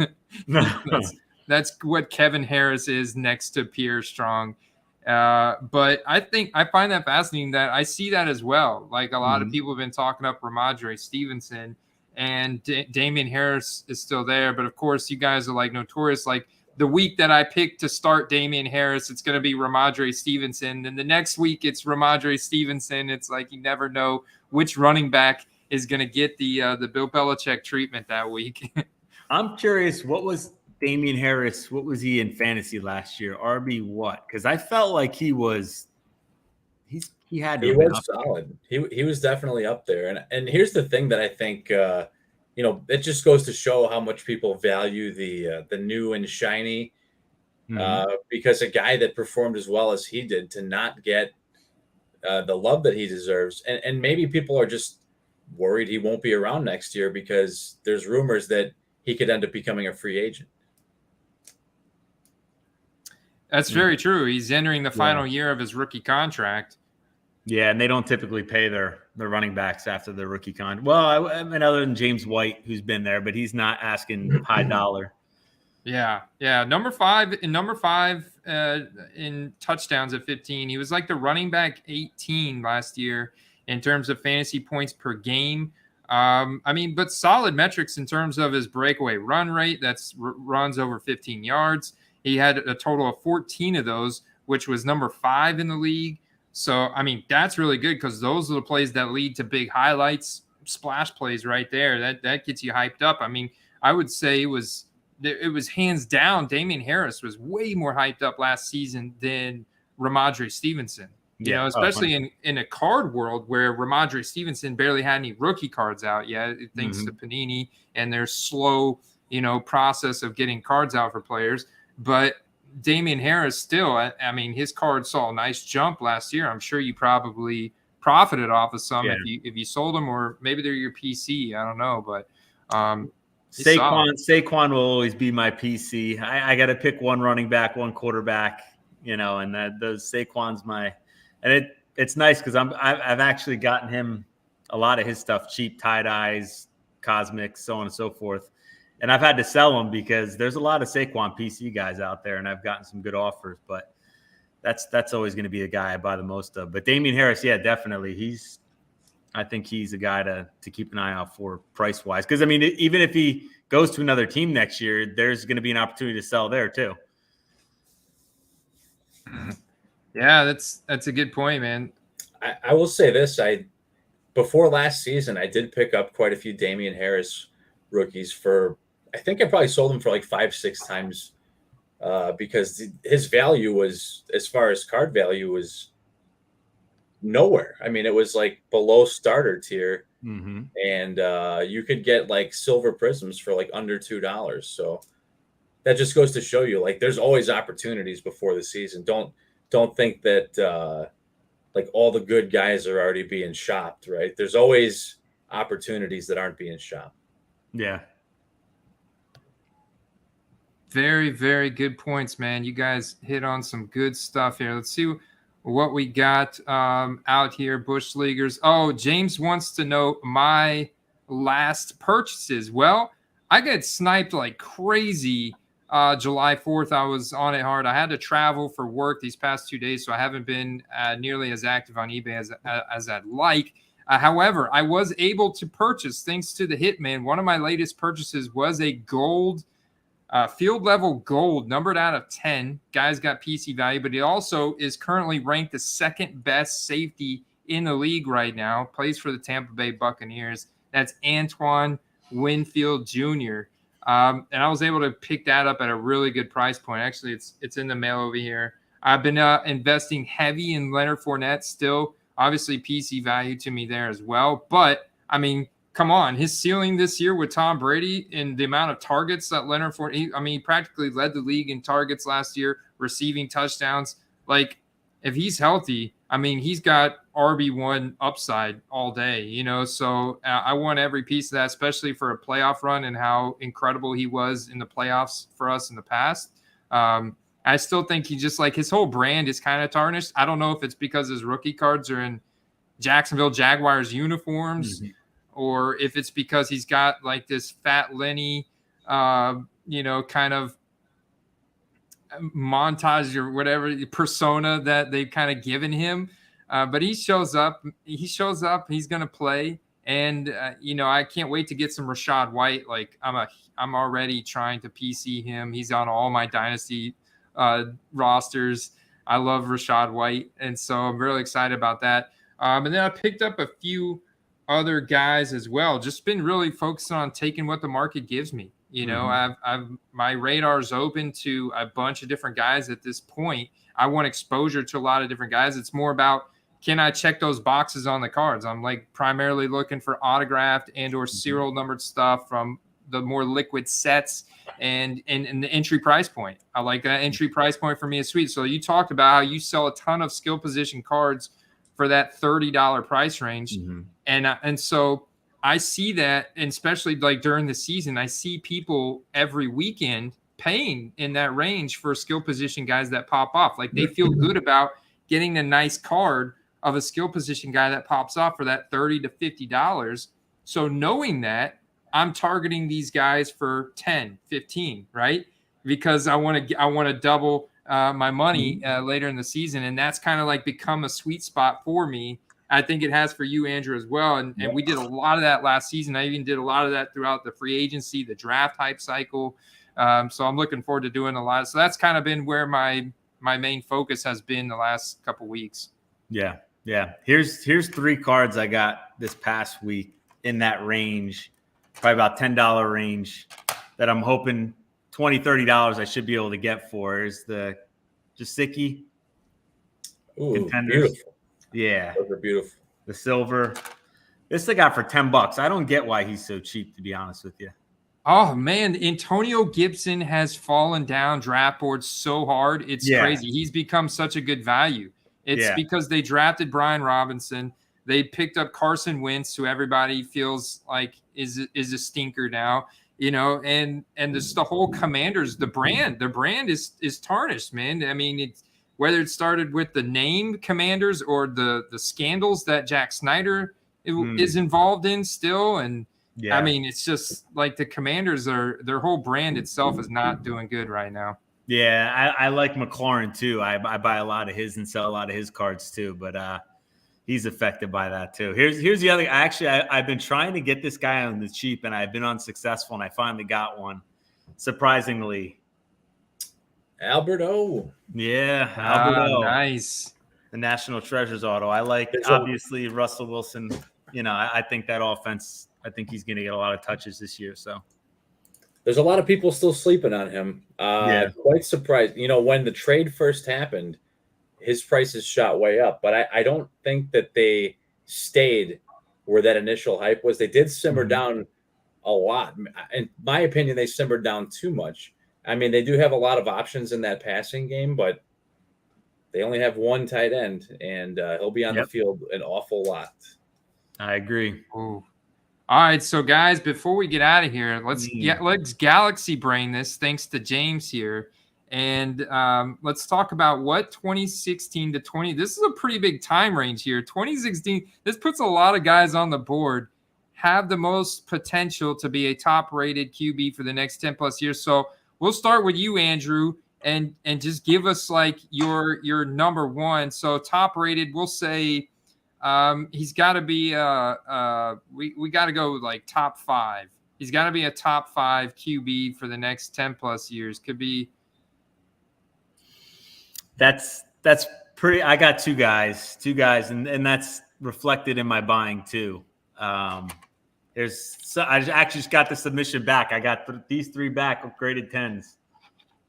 That's what Kevin Harris is next to Pierre Strong. But I find that fascinating that I see that as well. Like a lot of people have been talking up Ramondre Stevenson, and Damian Harris is still there. But of course, you guys are like notorious. Like the week that I picked to start Damian Harris, it's going to be Ramondre Stevenson. And the next week it's Ramondre Stevenson. It's like you never know which running back is going to get the Bill Belichick treatment that week.
I'm curious, what was Damian Harris? What was he in fantasy last year? RB what? Because I felt like he was
solid. He was definitely up there. And here's the thing that I think it just goes to show how much people value the new and shiny. Because a guy that performed as well as he did to not get the love that he deserves, and maybe people are just worried he won't be around next year because there's rumors that he could end up becoming a free agent.
That's very true. He's entering the final year of his rookie contract.
Yeah, and they don't typically pay their running backs after their rookie contract. Well, I mean, other than James White, who's been there, but he's not asking high dollar.
Yeah. Number five in touchdowns at 15. He was like the running back 18 last year in terms of fantasy points per game. But solid metrics in terms of his breakaway run rate. That's runs over 15 yards. He had a total of 14 of those, which was number 5 in the league. So, that's really good because those are the plays that lead to big highlights, splash plays right there. That gets you hyped up. I would say it was hands down. Damian Harris was way more hyped up last season than Ramondre Stevenson. Especially in a card world where Ramondre Stevenson barely had any rookie cards out yet, thanks to Panini and their slow, process of getting cards out for players. But Damian Harris still, his card saw a nice jump last year. I'm sure you probably profited off of some if you sold them, or maybe they're your PC. I don't know, but
Saquon will always be my PC. I got to pick one running back, one quarterback, and those Saquon's and it's nice because I've actually gotten him a lot of his stuff cheap, tie-dyes, cosmics, so on and so forth. And I've had to sell them because there's a lot of Saquon PC guys out there, and I've gotten some good offers. But that's always going to be the guy I buy the most of. But Damian Harris, yeah, definitely. I think he's a guy to keep an eye out for price-wise. Because, even if he goes to another team next year, there's going to be an opportunity to sell there too.
Yeah, that's a good point, man.
I will say this. Before last season, I did pick up quite a few Damian Harris rookies for – I think I probably sold them for like 5-6 times because his value was, as far as card value, was nowhere. It was like below starter tier, and you could get like silver prisms for like under $2. So that just goes to show you, like, there's always opportunities before the season. Don't don't think that like all the good guys are already being shopped, right? There's always opportunities that aren't being shopped.
Yeah.
Very, very good points, man. You guys hit on some good stuff here. Let's see what we got out here, Bush Leaguers. Oh, James wants to know my last purchases. Well, I get sniped like crazy July 4th. I was on it hard. I had to travel for work these past 2 days, so I haven't been nearly as active on eBay as I'd like. However, I was able to purchase, thanks to the Hitman. One of my latest purchases was a gold field level gold, numbered out of 10. Guy's got PC value, but he also is currently ranked the second best safety in the league right now. Plays for the Tampa Bay Buccaneers. That's Antoine Winfield Jr. And I was able to pick that up at a really good price point. Actually, it's in the mail over here. I've been investing heavy in Leonard Fournette still. Obviously, PC value to me there as well. But, I mean, come on, his ceiling this year with Tom Brady and the amount of targets that Leonard Fournette, he practically led the league in targets last year, receiving touchdowns. Like, if he's healthy, I mean, he's got RB1 upside all day, so I want every piece of that, especially for a playoff run and how incredible he was in the playoffs for us in the past. I still think he just, like, his whole brand is kind of tarnished. I don't know if it's because his rookie cards are in Jacksonville Jaguars uniforms, or if it's because he's got like this Fat Lenny, kind of montage or whatever persona that they've kind of given him. But he shows up, he's going to play. And, I can't wait to get some Rachaad White. Like I'm already trying to PC him. He's on all my dynasty rosters. I love Rachaad White. And so I'm really excited about that. And then I picked up a few other guys as well. Just been really focusing on taking what the market gives me. I've my radar's open to a bunch of different guys at this point. I want exposure to a lot of different guys. It's more about, can I check those boxes on the cards? I'm like primarily looking for autographed and or serial numbered stuff from the more liquid sets and the entry price point. I like that entry price point for me is sweet. So you talked about how you sell a ton of skill position cards for that $30 price range. And so I see that, and especially like during the season, I see people every weekend paying in that range for skill position guys that pop off. Like they feel good about getting a nice card of a skill position guy that pops off for that $30 to $50. So knowing that, I'm targeting these guys for 10, 15, right? Because I want to double my money later in the season. And that's kind of like become a sweet spot for me. I think it has for you, Andrew, as well. And we did a lot of that last season. I even did a lot of that throughout the free agency, the draft hype cycle. So I'm looking forward to doing a lot. So that's kind of been where my main focus has been the last couple weeks.
Yeah. Here's 3 cards I got this past week in that range, probably about $10 range, that I'm hoping $20, $30 I should be able to get for. Is the Jasicki contenders.
Beautiful.
Yeah.
Those are beautiful.
The silver. This I got for $10. I don't get why he's so cheap, to be honest with you.
Oh, man. Antonio Gibson has fallen down draft boards so hard. It's crazy. He's become such a good value. It's because they drafted Brian Robinson. They picked up Carson Wentz, who everybody feels like is a stinker now, and this, the whole Commanders, the brand is tarnished, man. I mean, it's whether it started with the name Commanders or the scandals that Jack Snyder is involved in still. And I mean, it's just like the Commanders their whole brand itself is not doing good right now.
Yeah, I like McLaurin too. I buy a lot of his and sell a lot of his cards too, but he's affected by that too. Here's the other. I've been trying to get this guy on the cheap, and I've been unsuccessful, and I finally got one, surprisingly.
Alberto.
Yeah, Alberto.
Nice.
The National Treasures auto. I like, obviously, Russell Wilson. I think that offense, I think he's going to get a lot of touches this year. So
there's a lot of people still sleeping on him. Quite surprised. When the trade first happened, his prices shot way up. But I don't think that they stayed where that initial hype was. They did simmer down a lot. In my opinion, they simmered down too much. I mean, they do have a lot of options in that passing game, but they only have one tight end, and he'll be on the field an awful lot.
I agree.
Ooh. All right, so guys, before we get out of here, let's galaxy brain this. Thanks to James here, and let's talk about what 2016 to 20. This is a pretty big time range here. 2016. This puts a lot of guys on the board. Have the most potential to be a top-rated QB for the next 10 plus years. So we'll start with you, Andrew. And just give us like your number one. So top rated, we'll say he's got to be we got to go like top 5. He's got to be a top 5 QB for the next 10 plus years. Could be.
That's pretty. I got two guys, and that's reflected in my buying too. I actually just got the submission back. I got these 3 back with graded 10s.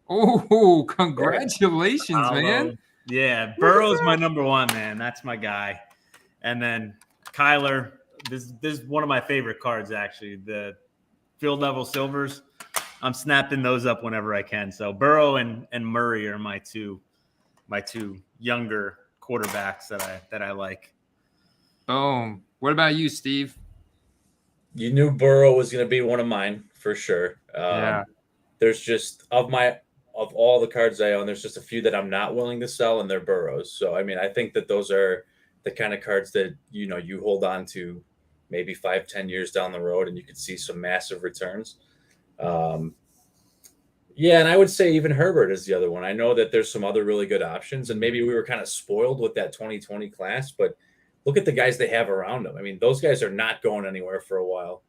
Oh, congratulations, man.
Yeah, Burrow's my number one, man. That's my guy. And then Kyler, this is one of my favorite cards, actually. The field level silvers. I'm snapping those up whenever I can. So Burrow and Murray are my two younger quarterbacks that I like.
Boom. What about you, Steve?
You knew Burrow was going to be one of mine for sure. There's just of all the cards I own, there's just a few that I'm not willing to sell, and they're Burrows. So, I mean, I think that those are the kind of cards that, you hold on to maybe 5-10 years down the road, and you could see some massive returns. And I would say even Herbert is the other one. I know that there's some other really good options, and maybe we were kind of spoiled with that 2020 class, but look at the guys they have around them. I mean, those guys are not going anywhere for a while.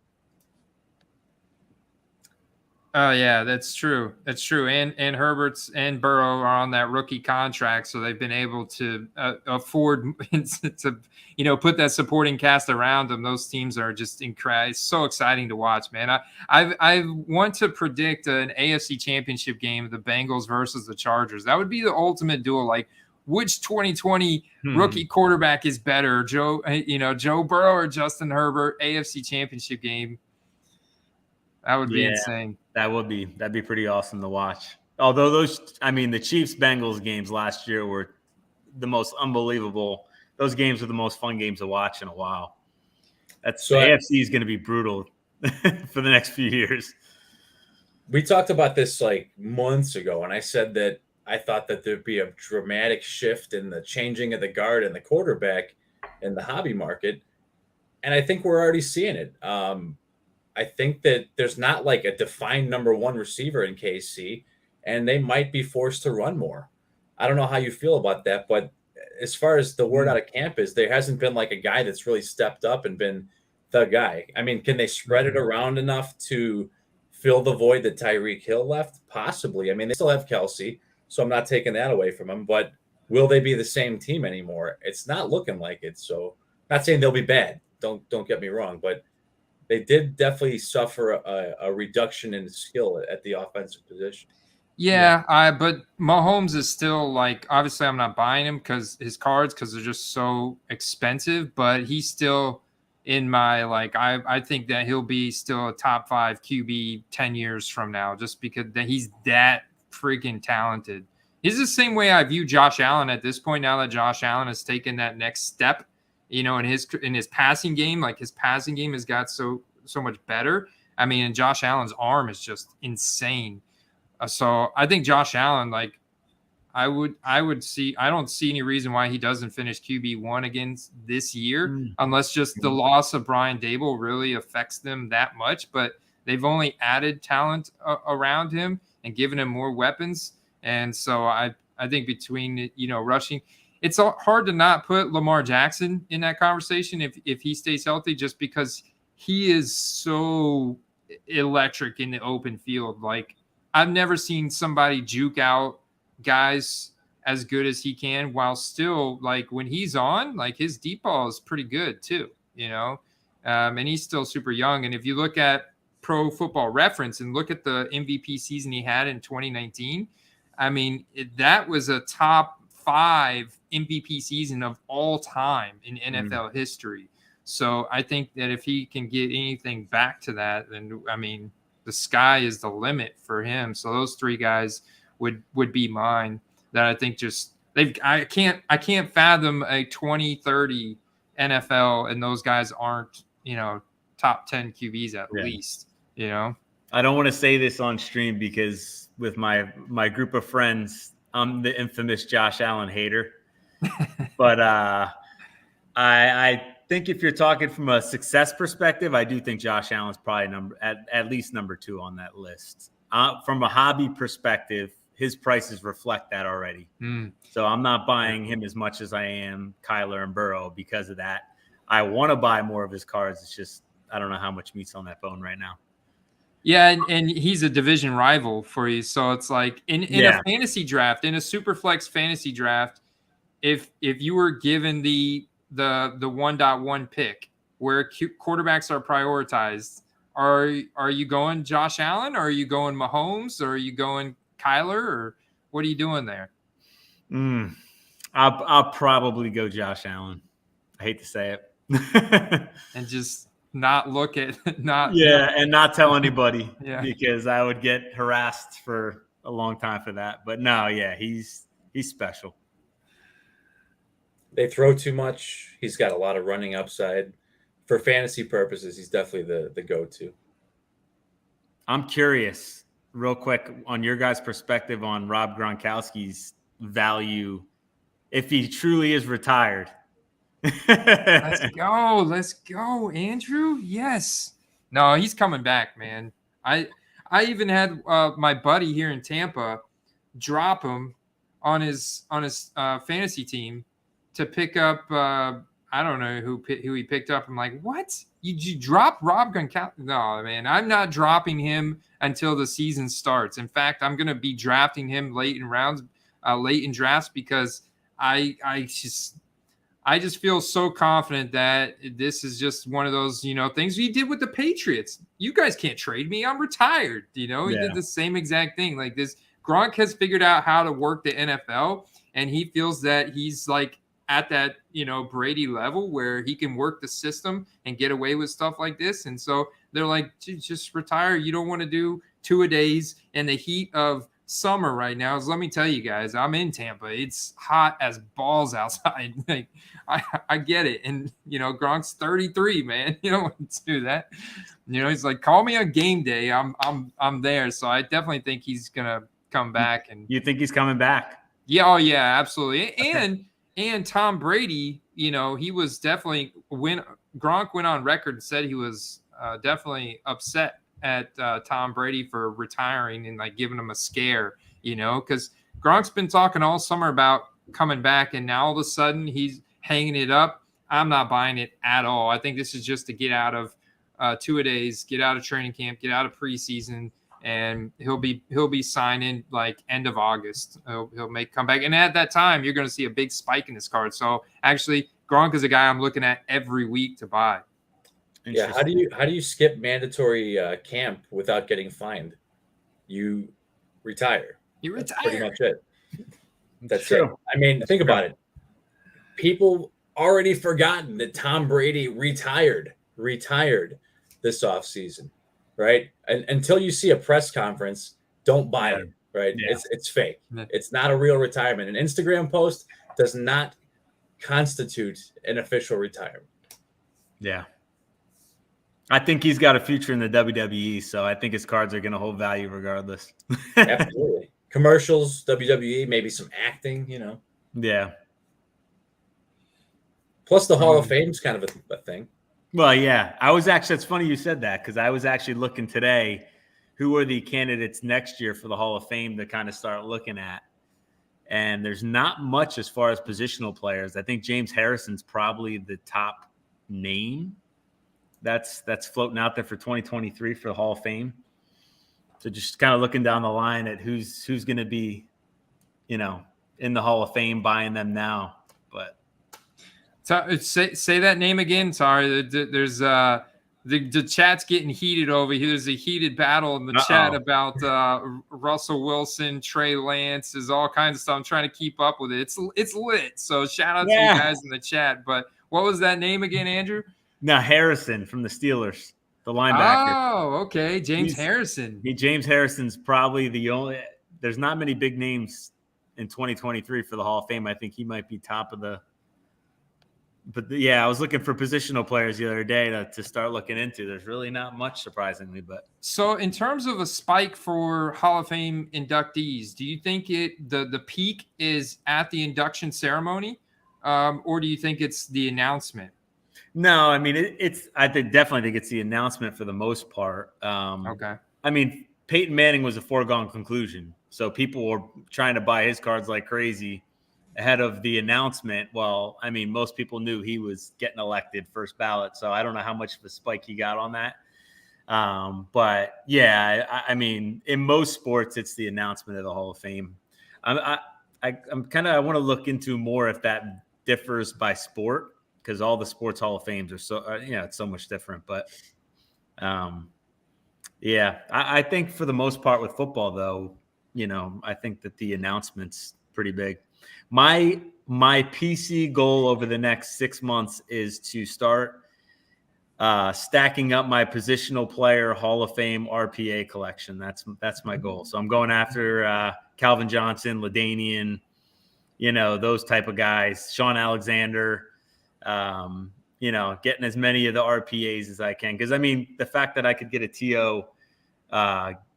Oh yeah, that's true. That's true. And Herbert's and Burrow are on that rookie contract, so they've been able to afford to put that supporting cast around them. Those teams are just incredible. It's so exciting to watch, man. I want to predict an AFC Championship game, the Bengals versus the Chargers. That would be the ultimate duel. Like, which 2020 rookie quarterback is better, Joe Burrow or Justin Herbert? AFC Championship game. That would be insane.
That'd be pretty awesome to watch. Although the Chiefs-Bengals games last year were the most unbelievable. Those games were the most fun games to watch in a while. AFC is going to be brutal for the next few years.
We talked about this like months ago, and I said that I thought that there'd be a dramatic shift in the changing of the guard and the quarterback in the hobby market, and I think we're already seeing it. I think that there's not like a defined number one receiver in KC, and they might be forced to run more. I don't know how you feel about that, but as far as the word out of camp is, there hasn't been like a guy that's really stepped up and been the guy. I mean, can they spread it around enough to fill the void that Tyreek Hill left? Possibly. I mean, they still have Kelsey, so I'm not taking that away from them, but will they be the same team anymore? It's not looking like it. So not saying they'll be bad. Don't get me wrong, but they did definitely suffer a reduction in skill at the offensive position.
But Mahomes is still like, obviously I'm not buying him because they're just so expensive, but he's still in my, like, I think that he'll be still a top 5 QB 10 years from now, just because he's that freaking talented. He's the same way I view Josh Allen at this point, now that Josh Allen has taken that next step. In his passing game, like his passing game has got so much better. I mean, and Josh Allen's arm is just insane. So I think Josh Allen, like, I don't see any reason why he doesn't finish QB1 again this year, unless just the loss of Brian Dable really affects them that much. But they've only added talent around him and given him more weapons. And so I think between, rushing, it's hard to not put Lamar Jackson in that conversation if he stays healthy, just because he is so electric in the open field. Like, I've never seen somebody juke out guys as good as he can, while still, like, when he's on, like, his deep ball is pretty good too, and he's still super young. And if you look at Pro Football Reference and look at the MVP season he had in 2019, I mean, that was a top 5 MVP season of all time in NFL history. So I think that if he can get anything back to that, then, I mean, the sky is the limit for him. So those 3 guys would be mine, that I think just I can't fathom a 2030 NFL and those guys aren't, top 10 QBs at least,
I don't want to say this on stream because with my group of friends, I'm the infamous Josh Allen hater. But I think if you're talking from a success perspective, I do think Josh Allen's probably at least number 2 on that list. From a hobby perspective, his prices reflect that already. So I'm not buying him as much as I am Kyler and Burrow because of that. I want to buy more of his cards. It's just I don't know how much meat's on that bone right now.
Yeah, and he's a division rival for you. So it's like in a fantasy draft, in a super flex fantasy draft, if you were given the 1.1 pick where quarterbacks are prioritized, are you going Josh Allen, or are you going Mahomes, or are you going Kyler, or what are you doing there?
I'll probably go Josh Allen. I hate to say it.
And just not look at and
not tell anybody
because
I would get harassed for a long time for that. But no, he's special.
They throw too much. He's got a lot of running upside. For fantasy purposes, he's definitely the go-to.
I'm curious, real quick, on your guys' perspective on Rob Gronkowski's value if he truly is retired.
Let's go, Andrew. Yes. No, he's coming back, man. I even had my buddy here in Tampa drop him on his fantasy team to pick up. I don't know who he picked up. I'm like, what? You drop Rob Gronkowski? No, man, I'm not dropping him until the season starts. In fact, I'm going to be drafting him late in drafts because I just feel so confident that this is just one of those, things we did with the Patriots. You guys can't trade me. I'm retired. He did the same exact thing. Like this, Gronk has figured out how to work the NFL, and he feels that he's like at that, Brady level where he can work the system and get away with stuff like this. And so they're like, just retire. You don't want to do 2-a-days in the heat of summer right now. Let me tell you guys, I'm in Tampa. It's hot as balls outside. Like I get it. And Gronk's 33, man. You don't want to do that. He's like, call me on game day. I'm there. So I definitely think he's gonna come back. And
you think he's coming back?
Yeah, oh yeah, absolutely. And Tom Brady, he was definitely when Gronk went on record and said he was definitely upset at Tom Brady for retiring and like giving him a scare, because Gronk's been talking all summer about coming back, and now all of a sudden he's hanging it up. I'm not buying it at all. I think this is just to get out of 2-a-days, get out of training camp, get out of preseason, and he'll be signing like end of August. He'll make comeback, and at that time you're going to see a big spike in his card. So actually, Gronk is a guy I'm looking at every week to buy.
Yeah, how do you skip mandatory camp without getting fined? You retire.
That's
pretty much it. That's it. I mean, think about it. People already forgotten that Tom Brady retired this offseason, right? And until you see a press conference, don't buy it, right? Yeah. It's fake. It's not a real retirement. An Instagram post does not constitute an official retirement.
Yeah. I think he's got a future in the WWE, so I think his cards are going to hold value regardless.
Absolutely. Commercials, WWE, maybe some acting,
Yeah.
Plus the Hall of Fame's kind of a thing.
Well, yeah. It's funny you said that because I was actually looking today who are the candidates next year for the Hall of Fame to kind of start looking at. And there's not much as far as positional players. I think James Harrison's probably the top name that's floating out there for 2023 for the Hall of Fame. So just kind of looking down the line at who's going to be, in the Hall of Fame, buying them now. But
say that name again. Sorry, there's the chat's getting heated over here. There's a heated battle in the chat about Russell Wilson, Trey Lance, is all kinds of stuff. I'm trying to keep up with it. It's lit. So shout out to you guys in the chat. But what was that name again, Andrew?
No, Harrison from the Steelers, the linebacker.
Oh, okay. James Harrison.
James Harrison's probably the only – there's not many big names in 2023 for the Hall of Fame. I think he might be top of the. But yeah, I was looking for positional players the other day to start looking into. There's really not much, surprisingly. But
so, in terms of a spike for Hall of Fame inductees, do you think the peak is at the induction ceremony, or do you think it's the announcement?
No, I mean I definitely think it's the announcement for the most part.
Okay.
I mean, Peyton Manning was a foregone conclusion, so people were trying to buy his cards like crazy ahead of the announcement. Well, I mean, most people knew he was getting elected first ballot, so I don't know how much of a spike he got on that. But yeah, I mean, in most sports, it's the announcement of the Hall of Fame. I want to look into more if that differs by sport, because all the sports Hall of Fames are so, it's so much different. But yeah, I think for the most part with football, though, I think that the announcement's pretty big. My PC goal over the next 6 months is to start stacking up my positional player Hall of Fame RPA collection. That's my goal. So I'm going after Calvin Johnson, Radeon, those type of guys, Sean Alexander, getting as many of the RPAs as I can. Because, I mean, the fact that I could get a TO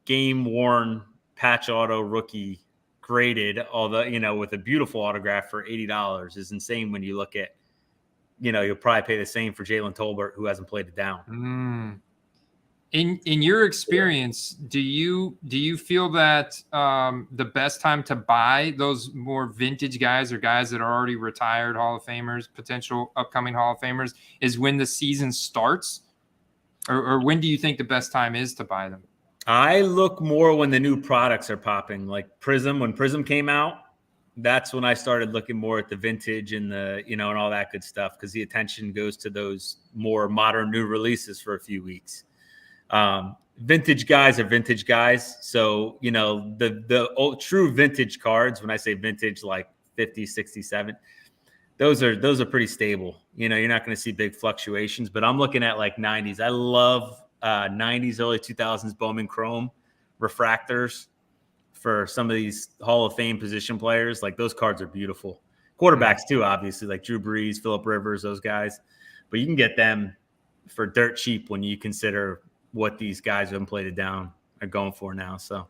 game-worn patch auto rookie graded, although, with a beautiful autograph for $80 is insane when you look at, you'll probably pay the same for Jalen Tolbert, who hasn't played it down.
In your experience, do you feel that the best time to buy those more vintage guys or guys that are already retired Hall of Famers, potential upcoming Hall of Famers, is when the season starts? Or when do you think the best time is to buy them?
I look more when the new products are popping, like Prism. When Prism came out, that's when I started looking more at the vintage and the, and all that good stuff, because the attention goes to those more modern new releases for a few weeks. Vintage guys are vintage guys. So, the old, true vintage cards, when I say vintage, like 50, 67, those are pretty stable. You're not going to see big fluctuations, but I'm looking at like 90s. I love 90s, early 2000s Bowman Chrome refractors for some of these Hall of Fame position players. Like, those cards are beautiful. Quarterbacks too, obviously, like Drew Brees, Phillip Rivers, those guys. But you can get them for dirt cheap when you consider what these guys who haven't played it down are going for now. So,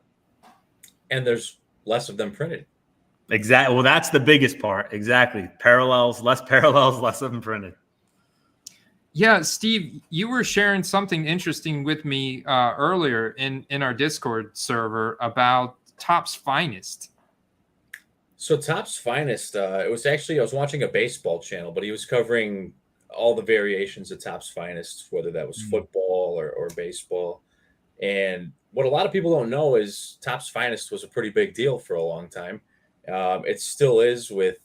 and there's less of them printed.
Exactly. Well, that's the biggest part. Exactly. Less parallels, less of them printed.
Yeah, Steve, you were sharing something interesting with me earlier in our Discord server about Topps Finest.
So Topps Finest, it was actually, I was watching a baseball channel, but he was covering all the variations of Topps Finest, whether that was football or baseball. And what a lot of people don't know is Topps Finest was a pretty big deal for a long time. It still is with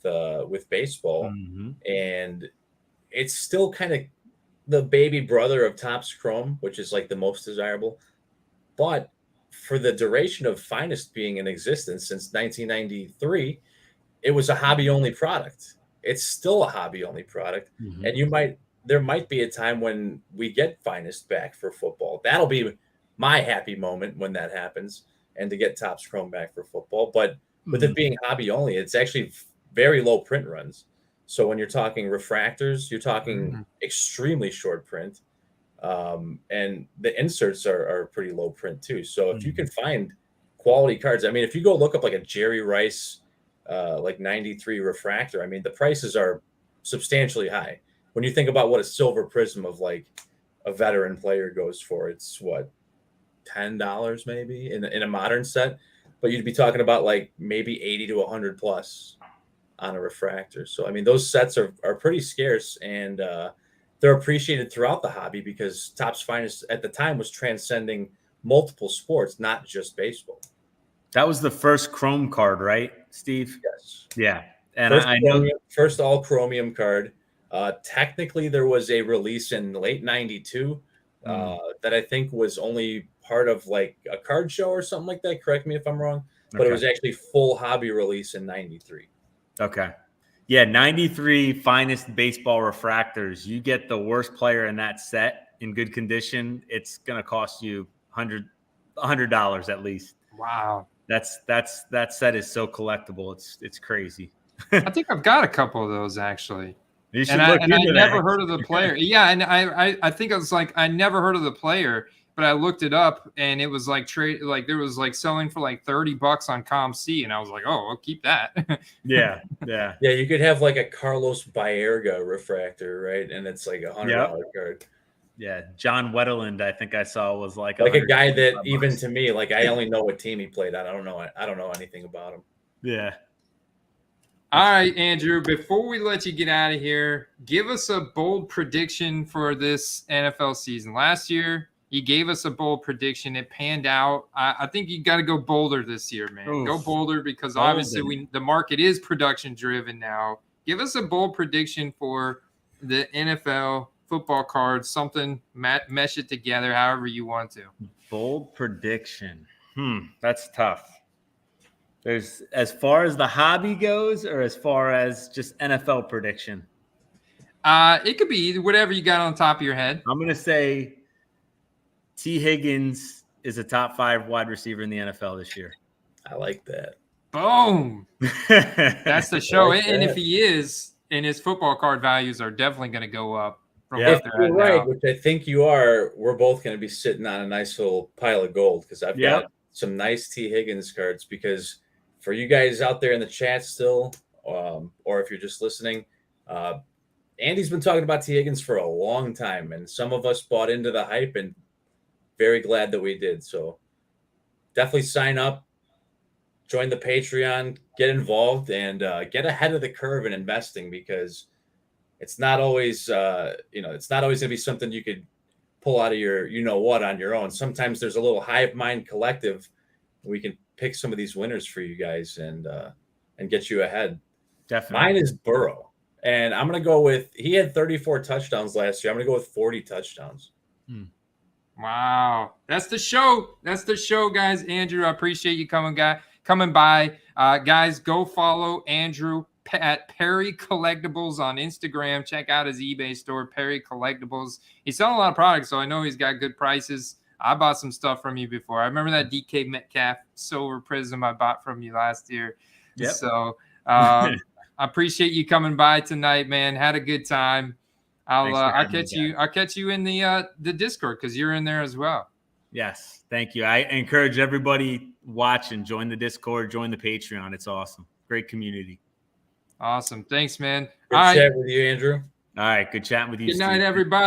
baseball, and it's still kind of the baby brother of Topps Chrome, which is like the most desirable. But for the duration of Finest being in existence since 1993, it was a hobby-only product. It's still a hobby-only product, and there might be a time when we get Finest back for football. That'll be my happy moment when that happens, and to get Topps Chrome back for football. But with it being hobby-only, it's actually very low print runs. So when you're talking refractors, you're talking extremely short print, and the inserts are pretty low print too. So if you can find quality cards, I mean, if you go look up like a Jerry Rice, like 93 refractor, I mean, the prices are substantially high. When you think about what a silver prism of like a veteran player goes for, it's what, $10 maybe in a modern set, but you'd be talking about like maybe 80 to 100 plus on a refractor. So, I mean, those sets are pretty scarce, and they're appreciated throughout the hobby because Topps Finest at the time was transcending multiple sports, not just baseball.
That was the first Chrome card, right, Steve?
Yes.
Yeah. And
first
I know
first all Chromium card. Technically, there was a release in late 92 that I think was only part of like a card show or something like that. Correct me if I'm wrong, but it was actually full hobby release in 93.
Okay. Yeah, 93 Finest baseball refractors. You get the worst player in that set in good condition, it's going to cost you $100 at least.
Wow.
That set is so collectible. It's crazy.
I think I've got a couple of those actually.
You should
And
look
I
into
never
that.
heard of the player. Yeah, and I think I was like, I never heard of the player, but I looked it up and it was like there was like selling for like $30 on ComC, and I was like, oh, I'll keep that.
Yeah.
Yeah, you could have like a Carlos Baerga refractor, right? And it's like $100 card.
Yeah, John Wetterland, I think I saw was like
a guy that
$125.
even to me, like I only know what team he played on. I don't know anything about him.
Yeah.
All right, Andrew, before we let you get out of here, give us a bold prediction for this NFL season. Last year, you gave us a bold prediction. It panned out. I think you got to go bolder this year, man.
Oof.
Go bolder because obviously the market is production driven now. Give us a bold prediction for the NFL football cards, something, mesh it together however you want to.
Bold prediction. That's tough. There's as far as the hobby goes or as far as just NFL prediction?
It could be either, whatever you got on top of your head.
I'm going to say T. Higgins is a top 5 wide receiver in the NFL this year.
I like that.
Boom. That's the show.
Like
and
that.
if he is, and his football card values are definitely going to go up from
If
what they're
you're
at
right,
now.
which I think you are, we're both going to be sitting on a nice little pile of gold because I've got some nice T. Higgins cards. Because for you guys out there in the chat still, or if you're just listening, Andy's been talking about T. Higgins for a long time, and some of us bought into the hype, and very glad that we did. So definitely sign up, join the Patreon, get involved, and get ahead of the curve in investing, because it's not always, it's not always going to be something you could pull out of your, on your own. Sometimes there's a little hive mind collective. We can pick some of these winners for you guys and get you ahead.
Definitely.
Mine is Burrow, and I'm going to go with, he had 34 touchdowns last year. I'm going to go with 40 touchdowns.
Wow. That's the show. That's the show, guys. Andrew, I appreciate you coming by. Guys, go follow Andrew at Perry Collectibles on Instagram. Check out his eBay store, Perry Collectibles. He's selling a lot of products, so I know he's got good prices. I bought some stuff from you before. I remember that DK Metcalf silver prism I bought from you last year.
Yep.
So I appreciate you coming by tonight, man. Had a good time. I'll catch you in the Discord because you're in there as well.
Yes, thank you. I encourage everybody watching, join the Discord, join the Patreon. It's awesome. Great community.
Awesome. Thanks, man.
Good chat with you, Andrew.
All right, good chatting with you.
Good night,
Steve.
everybody.